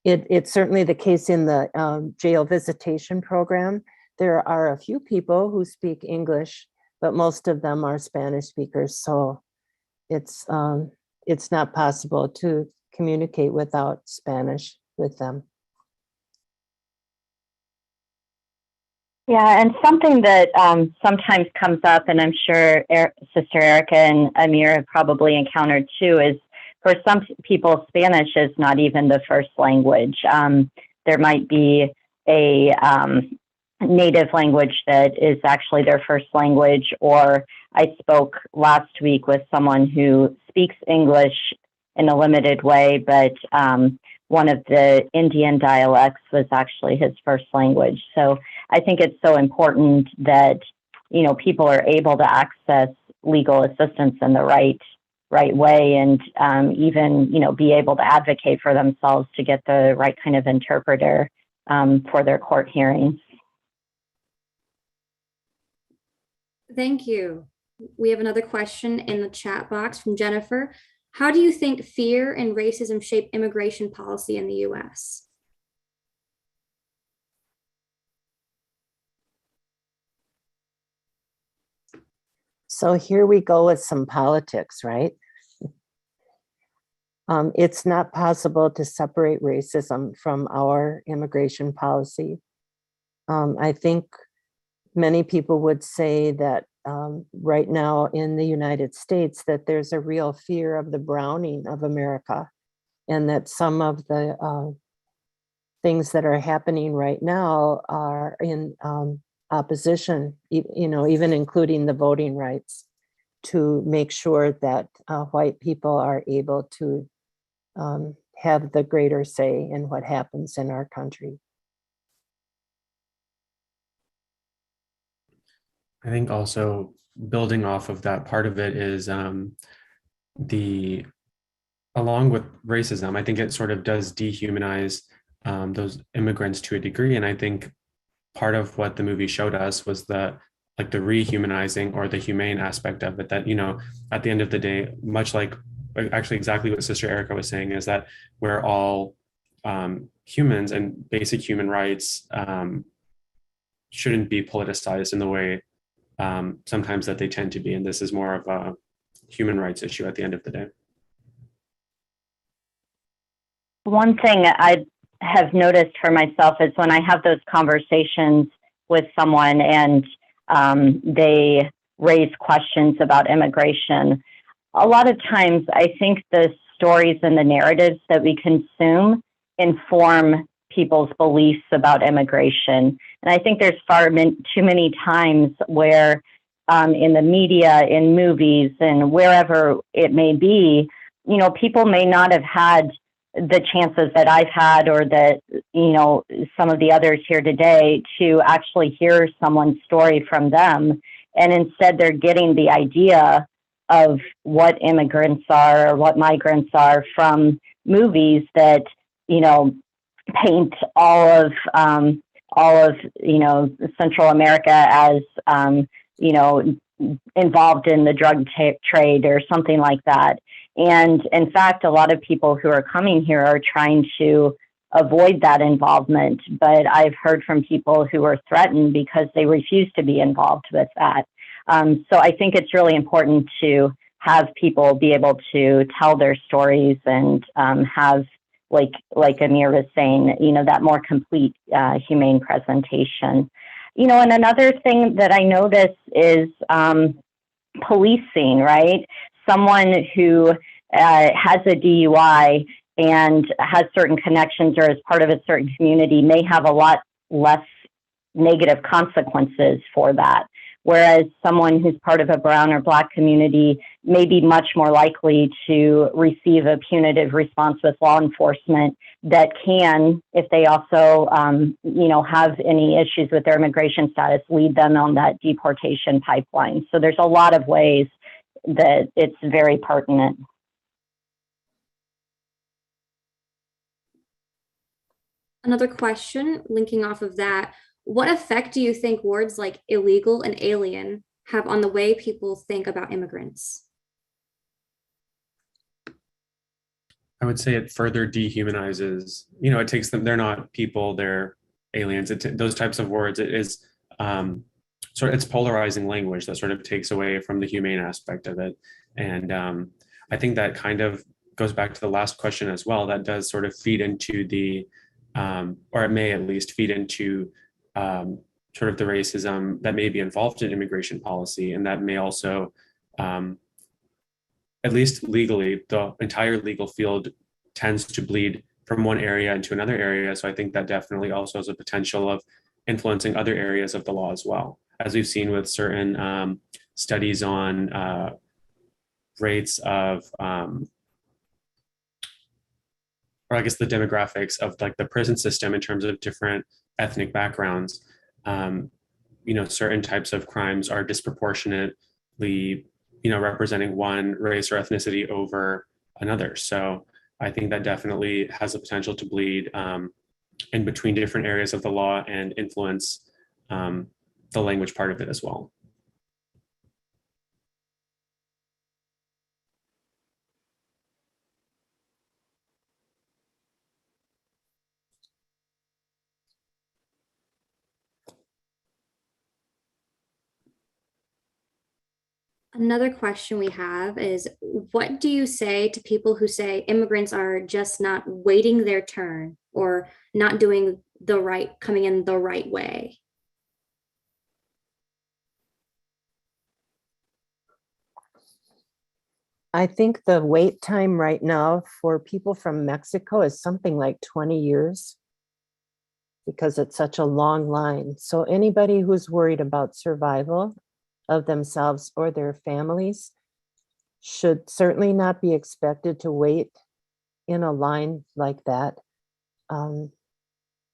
It's certainly the case in the jail visitation program. There are a few people who speak English, but most of them are Spanish speakers. So it's not possible to communicate without Spanish with them. Yeah, and something that sometimes comes up, and I'm sure Sister Erica and Amir have probably encountered too, is for some people, Spanish is not even the first language. There might be a native language that is actually their first language, or I spoke last week with someone who speaks English in a limited way, but one of the Indian dialects was actually his first language. So I think it's so important that, people are able to access legal assistance in the right way, and even, be able to advocate for themselves to get the right kind of interpreter for their court hearings. Thank you. We have another question in the chat box from Jennifer. How do you think fear and racism shape immigration policy in the U.S.? So here we go with some politics, right? It's not possible to separate racism from our immigration policy. I think many people would say that right now in the United States that there's a real fear of the browning of America, and that some of the things that are happening right now are in opposition, even including the voting rights, to make sure that white people are able to have the greater say in what happens in our country. I think also building off of that, part of it is along with racism, I think it sort of does dehumanize those immigrants to a degree. And I think part of what the movie showed us was the rehumanizing or the humane aspect of it, that, at the end of the day, much like actually exactly what Sister Erica was saying, is that we're all humans, and basic human rights shouldn't be politicized in the way sometimes that they tend to be. And this is more of a human rights issue at the end of the day. One thing I have noticed for myself is when I have those conversations with someone and they raise questions about immigration, a lot of times I think the stories and the narratives that we consume inform people's beliefs about immigration. And I think there's too many times where in the media, in movies, and wherever it may be, people may not have had the chances that I've had, or that, some of the others here today, to actually hear someone's story from them. And instead they're getting the idea of what immigrants are or what migrants are from movies that, paint all of Central America as involved in the drug trade or something like that. And in fact, a lot of people who are coming here are trying to avoid that involvement. But I've heard from people who are threatened because they refuse to be involved with that. So I think it's really important to have people be able to tell their stories and have, like Amir was saying, that more complete, humane presentation. And another thing that I notice is policing, right? Someone who has a DUI and has certain connections or is part of a certain community may have a lot less negative consequences for that. Whereas someone who's part of a brown or Black community may be much more likely to receive a punitive response with law enforcement that can, if they also, have any issues with their immigration status, lead them on that deportation pipeline. So there's a lot of ways that it's very pertinent. Another question linking off of that, what effect do you think words like illegal and alien have on the way people think about immigrants? I would say it further dehumanizes, it takes them, they're not people, they're aliens. Those types of words, it is it's polarizing language that sort of takes away from the humane aspect of it. And I think that kind of goes back to the last question as well. That does sort of feed into the, or it may at least feed into sort of the racism that may be involved in immigration policy. And that may also, at least legally, the entire legal field tends to bleed from one area into another area. So I think that definitely also has a potential of influencing other areas of the law as well. As we've seen with certain studies on rates of, or I guess the demographics of like the prison system in terms of different ethnic backgrounds, certain types of crimes are disproportionately, representing one race or ethnicity over another. So I think that definitely has the potential to bleed in between different areas of the law and influence the language part of it as well. Another question we have is, what do you say to people who say immigrants are just not waiting their turn or not doing the right, coming in the right way? I think the wait time right now for people from Mexico is something like 20 years because it's such a long line. So anybody who's worried about survival of themselves or their families should certainly not be expected to wait in a line like that.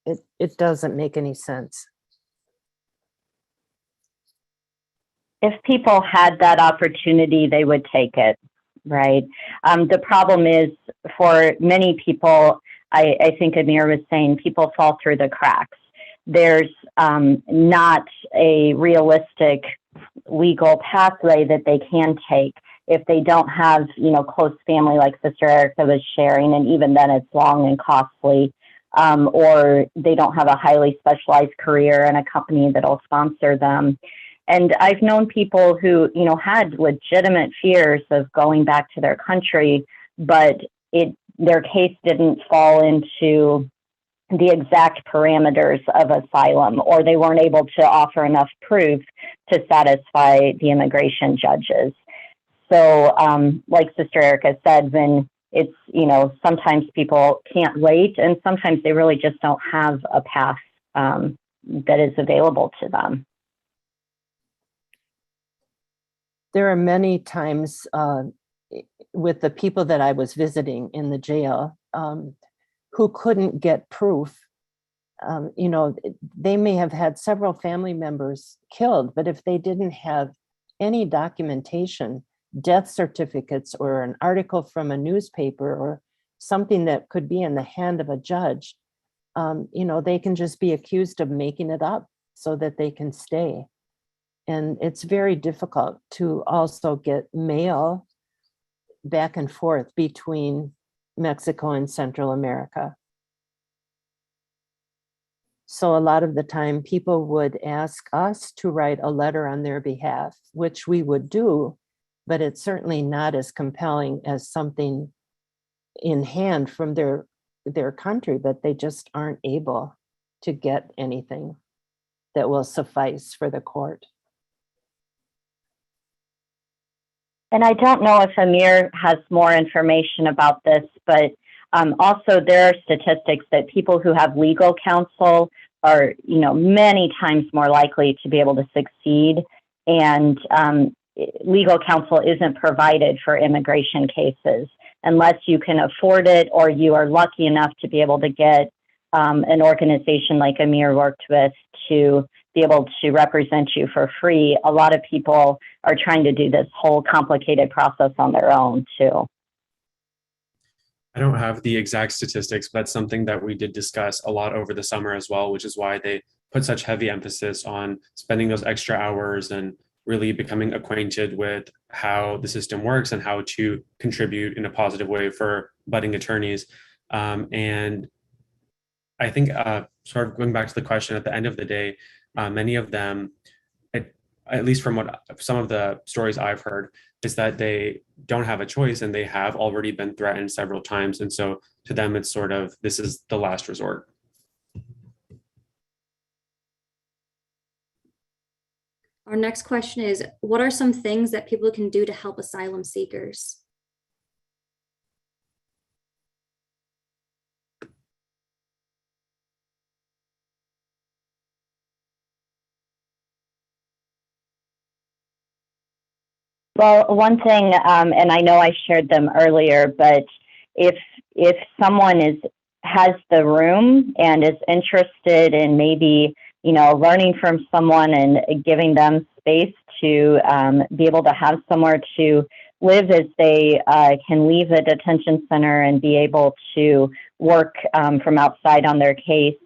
It doesn't make any sense. If people had that opportunity, they would take it, right? The problem is for many people, I think Amir was saying, people fall through the cracks. There's not a realistic legal pathway that they can take if they don't have, close family like Sister Erica was sharing, and even then it's long and costly, or they don't have a highly specialized career and a company that'll sponsor them. And I've known people who, had legitimate fears of going back to their country, but their case didn't fall into the exact parameters of asylum, or they weren't able to offer enough proof to satisfy the immigration judges. So like Sister Erica said, when it's, sometimes people can't wait, and sometimes they really just don't have a path that is available to them. There are many times with the people that I was visiting in the jail who couldn't get proof. They may have had several family members killed, but if they didn't have any documentation, death certificates or an article from a newspaper or something that could be in the hand of a judge, they can just be accused of making it up so that they can stay. And it's very difficult to also get mail back and forth between Mexico and Central America. So a lot of the time people would ask us to write a letter on their behalf, which we would do, but it's certainly not as compelling as something in hand from their country, but they just aren't able to get anything that will suffice for the court. And I don't know if Amir has more information about this, but also there are statistics that people who have legal counsel are, many times more likely to be able to succeed. And legal counsel isn't provided for immigration cases unless you can afford it or you are lucky enough to be able to get an organization like Amir worked with to be able to represent you for free. A lot of people are trying to do this whole complicated process on their own too. I don't have the exact statistics, but that's something that we did discuss a lot over the summer as well, which is why they put such heavy emphasis on spending those extra hours and really becoming acquainted with how the system works and how to contribute in a positive way for budding attorneys. And I think sort of going back to the question, at the end of the day, many of them, at least from what some of the stories I've heard, is that they don't have a choice and they have already been threatened several times. And so to them, it's sort of, this is the last resort. Our next question is, what are some things that people can do to help asylum seekers? Well, one thing, and I know I shared them earlier, but if someone has the room and is interested in maybe, learning from someone and giving them space to be able to have somewhere to live as they can leave a detention center and be able to work from outside on their case,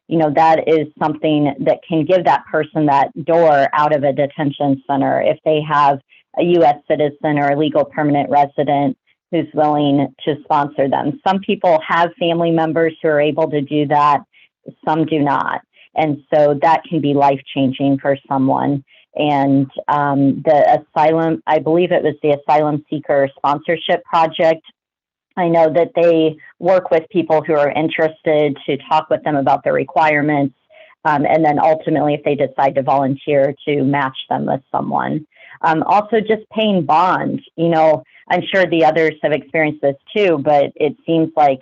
that is something that can give that person that door out of a detention center if they have a U.S. citizen or a legal permanent resident who's willing to sponsor them. Some people have family members who are able to do that. Some do not. And so that can be life-changing for someone. And the asylum, I believe it was the Asylum Seeker Sponsorship Project. I know that they work with people who are interested to talk with them about the requirements. And then ultimately, if they decide to volunteer, to match them with someone. Also, just paying bond. I'm sure the others have experienced this too, but it seems like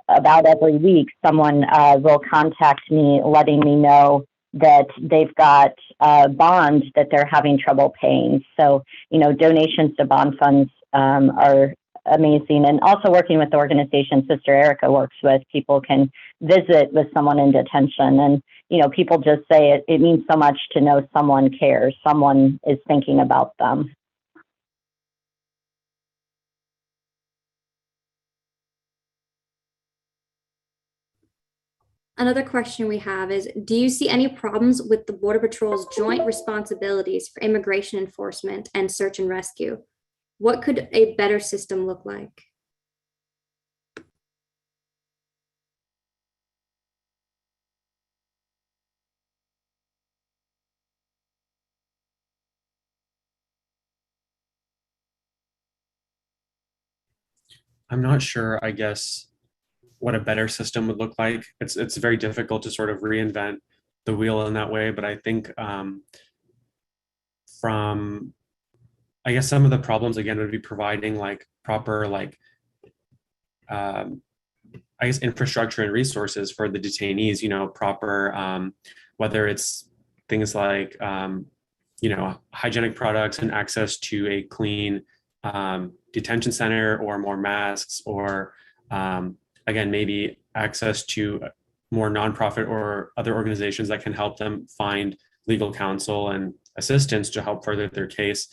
about every week, someone will contact me letting me know that they've got a bond that they're having trouble paying. So, donations to bond funds are amazing. And also working with the organization Sister Erica works with, people can visit with someone in detention. And, people just say it means so much to know someone cares, someone is thinking about them. Another question we have is, do you see any problems with the Border Patrol's joint responsibilities for immigration enforcement and search and rescue? What could a better system look like? I'm not sure, I guess, what a better system would look like. It's very difficult to sort of reinvent the wheel in that way, but I think from, I guess some of the problems again would be providing like proper I guess infrastructure and resources for the detainees, proper whether it's things like hygienic products and access to a clean detention center, or more masks, or again, maybe access to more nonprofit or other organizations that can help them find legal counsel and assistance to help further their case.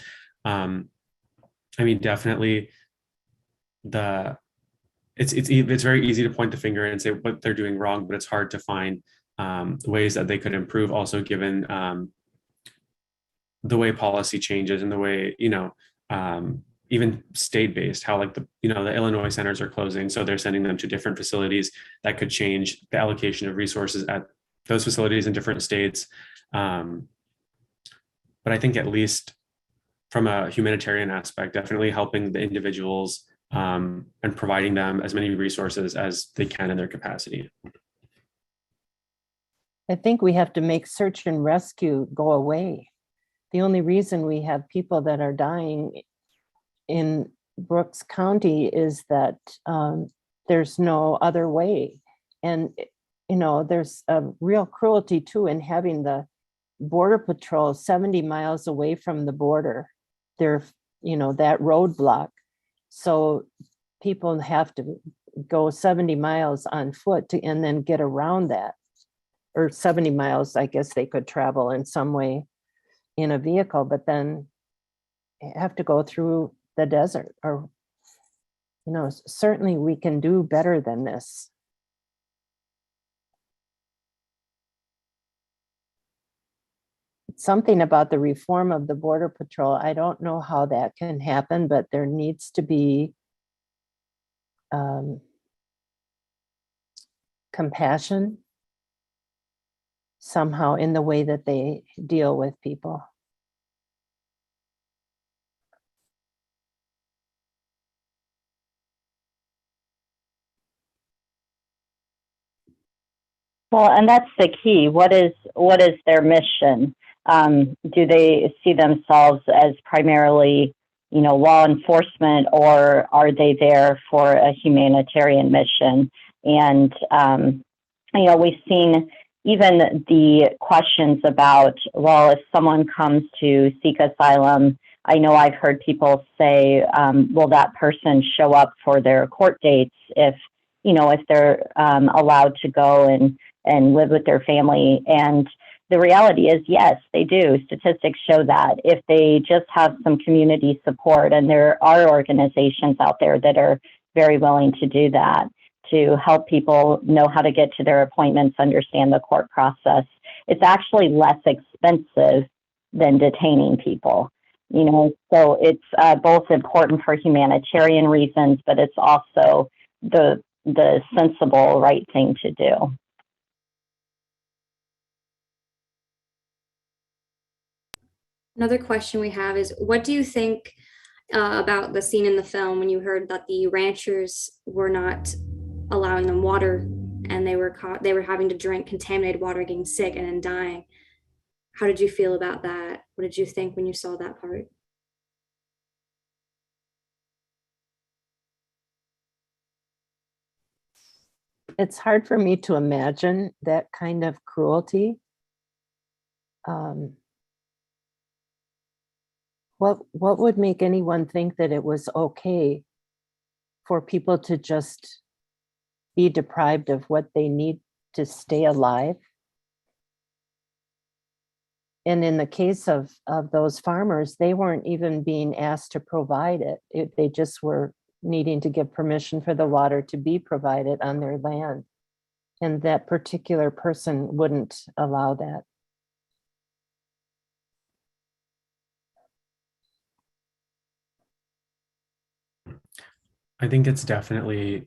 Definitely it's very easy to point the finger and say what they're doing wrong, but it's hard to find ways that they could improve, also given the way policy changes and the way, even state-based, how the Illinois centers are closing, so they're sending them to different facilities that could change the allocation of resources at those facilities in different states. But I think at least from a humanitarian aspect, definitely helping the individuals and providing them as many resources as they can in their capacity. I think we have to make search and rescue go away. The only reason we have people that are dying in Brooks County is that there's no other way. And, you know, there's a real cruelty too in having the Border Patrol 70 miles away from the border. They're, you know, that roadblock. So people have to go 70 miles on foot to, and then get around that. Or 70 miles, I guess they could travel in some way in a vehicle, but then have to go through the desert. Or, you know, certainly we can do better than this. Something about the reform of the Border Patrol. I don't know how that can happen, but there needs to be compassion somehow in the way that they deal with people. Well, and that's the key. What is their mission? Do they see themselves as primarily, you know, law enforcement, or are they there for a humanitarian mission? And, you know, we've seen even the questions about, well, if someone comes to seek asylum, I know I've heard people say, will that person show up for their court dates if, you know, if they're allowed to go and live with their family? And the reality is, yes, they do. Statistics show that if they just have some community support, and there are organizations out there that are very willing to do that, to help people know how to get to their appointments, understand the court process, it's actually less expensive than detaining people. You know, so it's both important for humanitarian reasons, but it's also the sensible, right thing to do. Another question we have is, what do you think about the scene in the film when you heard that the ranchers were not allowing them water, and they were having to drink contaminated water, getting sick and then dying? How did you feel about that? What did you think when you saw that part? It's hard for me to imagine that kind of cruelty. What would make anyone think that it was okay for people to just be deprived of what they need to stay alive? And in the case of those farmers, they weren't even being asked to provide it. They just were needing to give permission for the water to be provided on their land. And that particular person wouldn't allow that. I think it's definitely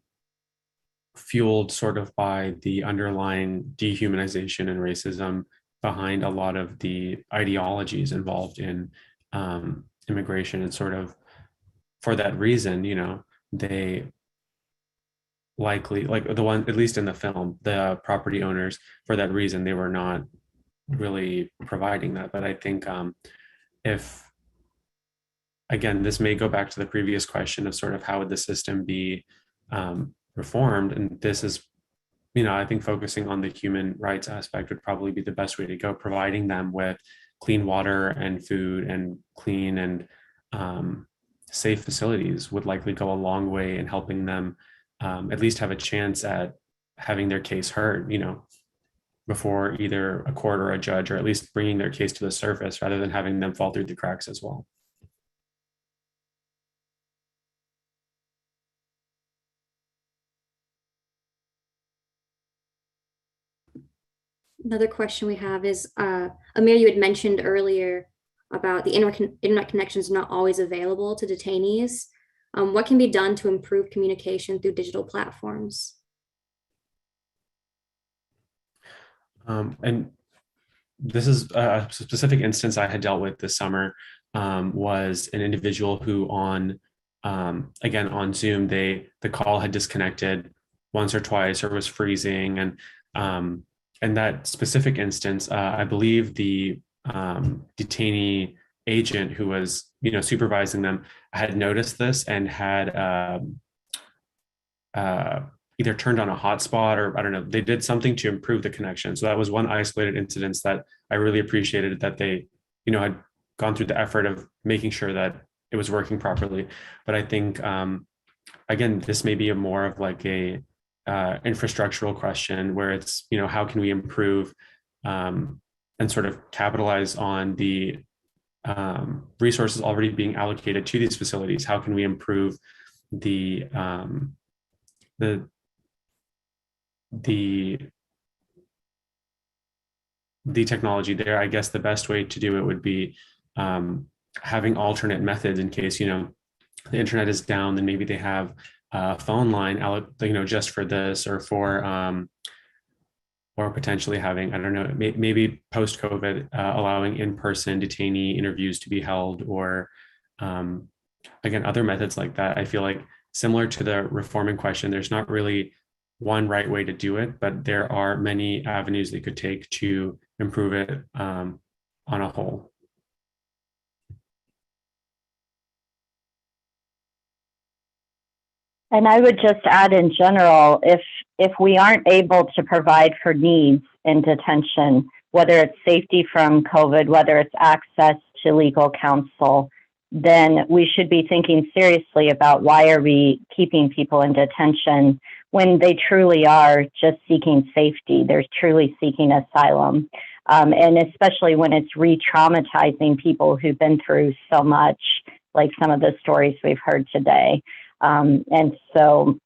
fueled sort of by the underlying dehumanization and racism behind a lot of the ideologies involved in immigration. And sort of for that reason, you know, they likely, like the one, at least in the film, the property owners, for that reason, they were not really providing that. But I think if, again, this may go back to the previous question of sort of how would the system be reformed, and this is, you know, I think focusing on the human rights aspect would probably be the best way to go. Providing them with clean water and food and clean and safe facilities would likely go a long way in helping them at least have a chance at having their case heard, you know, before either a court or a judge, or at least bringing their case to the surface rather than having them fall through the cracks as well. Another question we have is, Amir, you had mentioned earlier about the internet connections not always available to detainees. What can be done to improve communication through digital platforms? And this is a specific instance I had dealt with this summer. Was an individual who again on Zoom, the call had disconnected once or twice or was freezing. And that specific instance, I believe the detainee agent who was, supervising them had noticed this and had either turned on a hotspot, or I don't know, they did something to improve the connection. So that was one isolated incident that I really appreciated, that they, had gone through the effort of making sure that it was working properly. But I think, again, this may be a more of like a infrastructural question where it's, how can we improve and sort of capitalize on the resources already being allocated to these facilities? How can we improve the technology there? I guess the best way to do it would be having alternate methods in case, the internet is down, then maybe they have a phone line, just for this, or or potentially having, I don't know, maybe post-COVID, allowing in-person detainee interviews to be held, or again, other methods like that. I feel like similar to the reforming question, there's not really one right way to do it, but there are many avenues they could take to improve it on a whole. And I would just add, in general, if we aren't able to provide for needs in detention, whether it's safety from COVID, whether it's access to legal counsel, then we should be thinking seriously about why are we keeping people in detention when they truly are just seeking safety. They're truly seeking asylum. And especially when it's re-traumatizing people who've been through so much, like some of the stories we've heard today. And so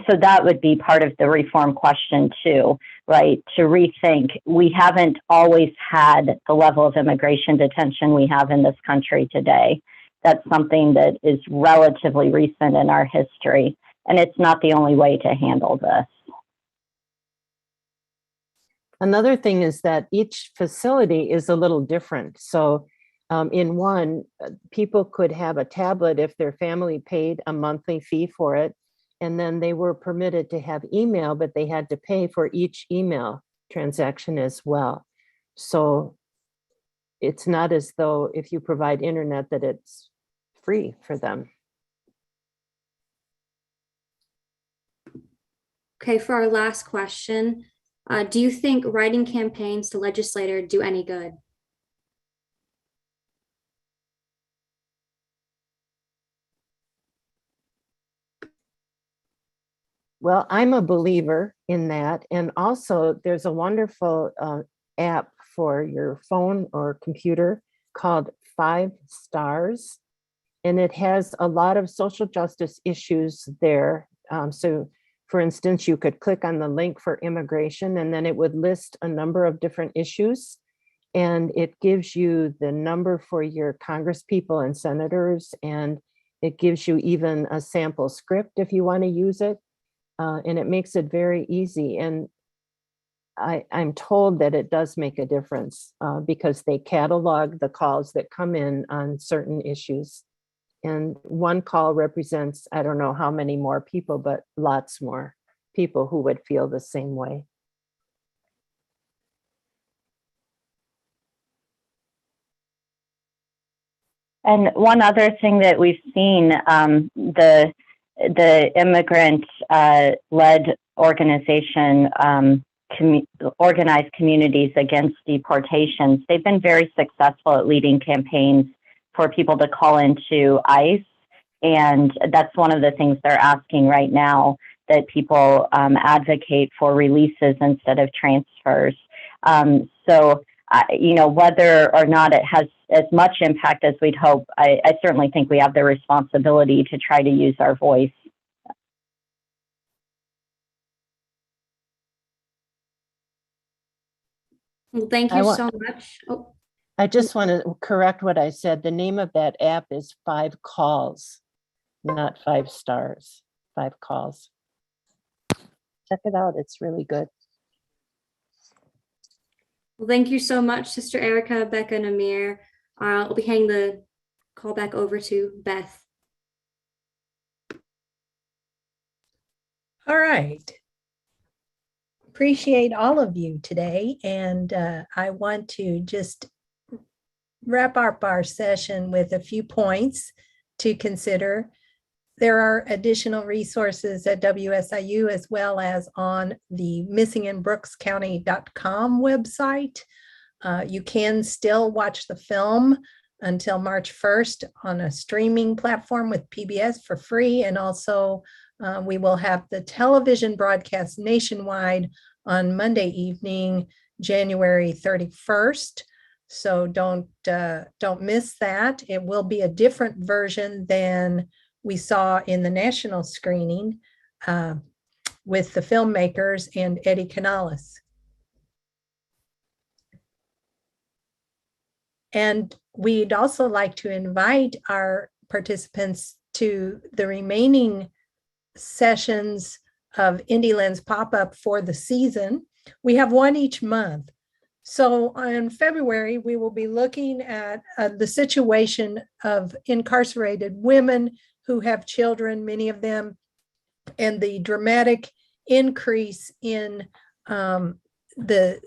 that would be part of the reform question too, right? To rethink, we haven't always had the level of immigration detention we have in this country today. That's something that is relatively recent in our history, and it's not the only way to handle this. Another thing is that each facility is a little different. So in one, people could have a tablet if their family paid a monthly fee for it, and then they were permitted to have email, but they had to pay for each email transaction as well. So it's not as though if you provide internet that it's free for them. Okay, for our last question, do you think writing campaigns to legislator do any good? Well, I'm a believer in that. And also there's a wonderful app for your phone or computer called 5 Stars. And it has a lot of social justice issues there. So for instance, you could click on the link for immigration, and then it would list a number of different issues. And it gives you the number for your congresspeople and senators. And it gives you even a sample script if you want to use it. And it makes it very easy. And I'm told that it does make a difference because they catalog the calls that come in on certain issues. And one call represents, I don't know how many more people, but lots more people who would feel the same way. And one other thing that we've seen, the immigrant led organization, organized communities against deportations, they've been very successful at leading campaigns for people to call into ICE. And that's one of the things they're asking right now, that people advocate for releases instead of transfers. So, whether or not it has as much impact as we'd hope, I certainly think we have the responsibility to try to use our voice. Well, thank you so much. Oh. I just want to correct what I said. The name of that app is 5 Calls, not 5 Stars, 5 Calls. Check it out. It's really good. Well, thank you so much, Sister Erica, Becca, and Amir. I'll be handing the call back over to Beth. All right. Appreciate all of you today. And I want to just wrap up our session with a few points to consider. There are additional resources at WSIU as well as on the missinginbrookscounty.com website. You can still watch the film until March 1st on a streaming platform with PBS for free. And also we will have the television broadcast nationwide on Monday evening, January 31st. So don't miss that. It will be a different version than we saw in the national screening with the filmmakers and Eddie Canales. And we'd also like to invite our participants to the remaining sessions of IndieLens pop-up for the season. We have one each month. So in February, we will be looking at the situation of incarcerated women who have children, many of them, and the dramatic increase in the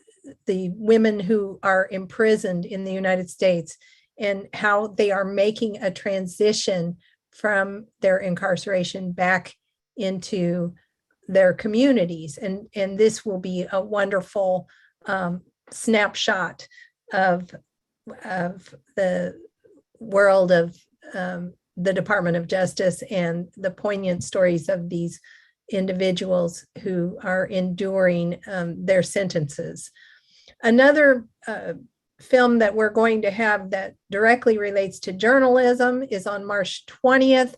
women who are imprisoned in the United States and how they are making a transition from their incarceration back into their communities. And this will be a wonderful snapshot of the world of the Department of Justice and the poignant stories of these individuals who are enduring their sentences. Another film that we're going to have that directly relates to journalism is on March 20th,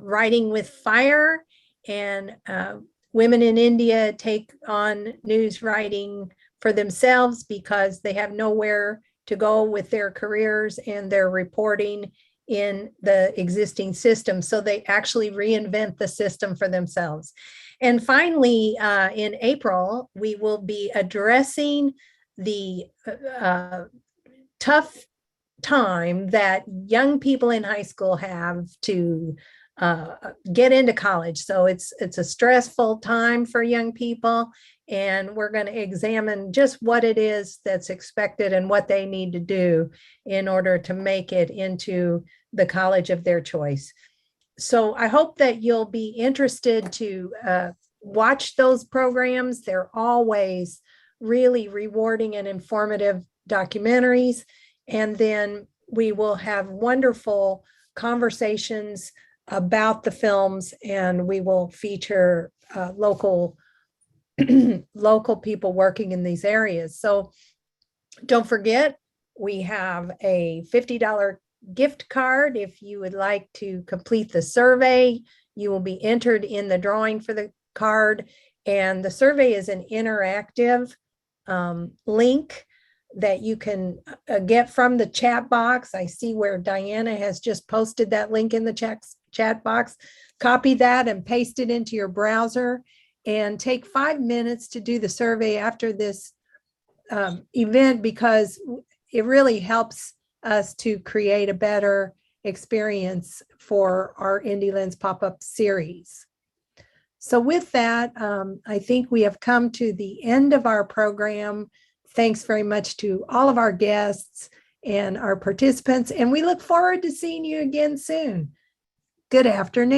Writing with Fire. And women in India take on news writing for themselves because they have nowhere to go with their careers and their reporting in the existing system. So they actually reinvent the system for themselves. And finally, in April, we will be addressing the tough time that young people in high school have to get into college. So it's a stressful time for young people. And we're going to examine just what it is that's expected and what they need to do in order to make it into the college of their choice. So I hope that you'll be interested to watch those programs. They're always really rewarding and informative documentaries. And then we will have wonderful conversations about the films, and we will feature local people working in these areas. So don't forget, we have a $50 gift card. If you would like to complete the survey, you will be entered in the drawing for the card. And the survey is an interactive link that you can get from the chat box. I see where Diana has just posted that link in the chat box. Copy that and paste it into your browser and take 5 minutes to do the survey after this event, because it really helps us to create a better experience for our IndieLens pop-up series. So with that, I think we have come to the end of our program. Thanks very much to all of our guests and our participants, and we look forward to seeing you again soon. Good afternoon.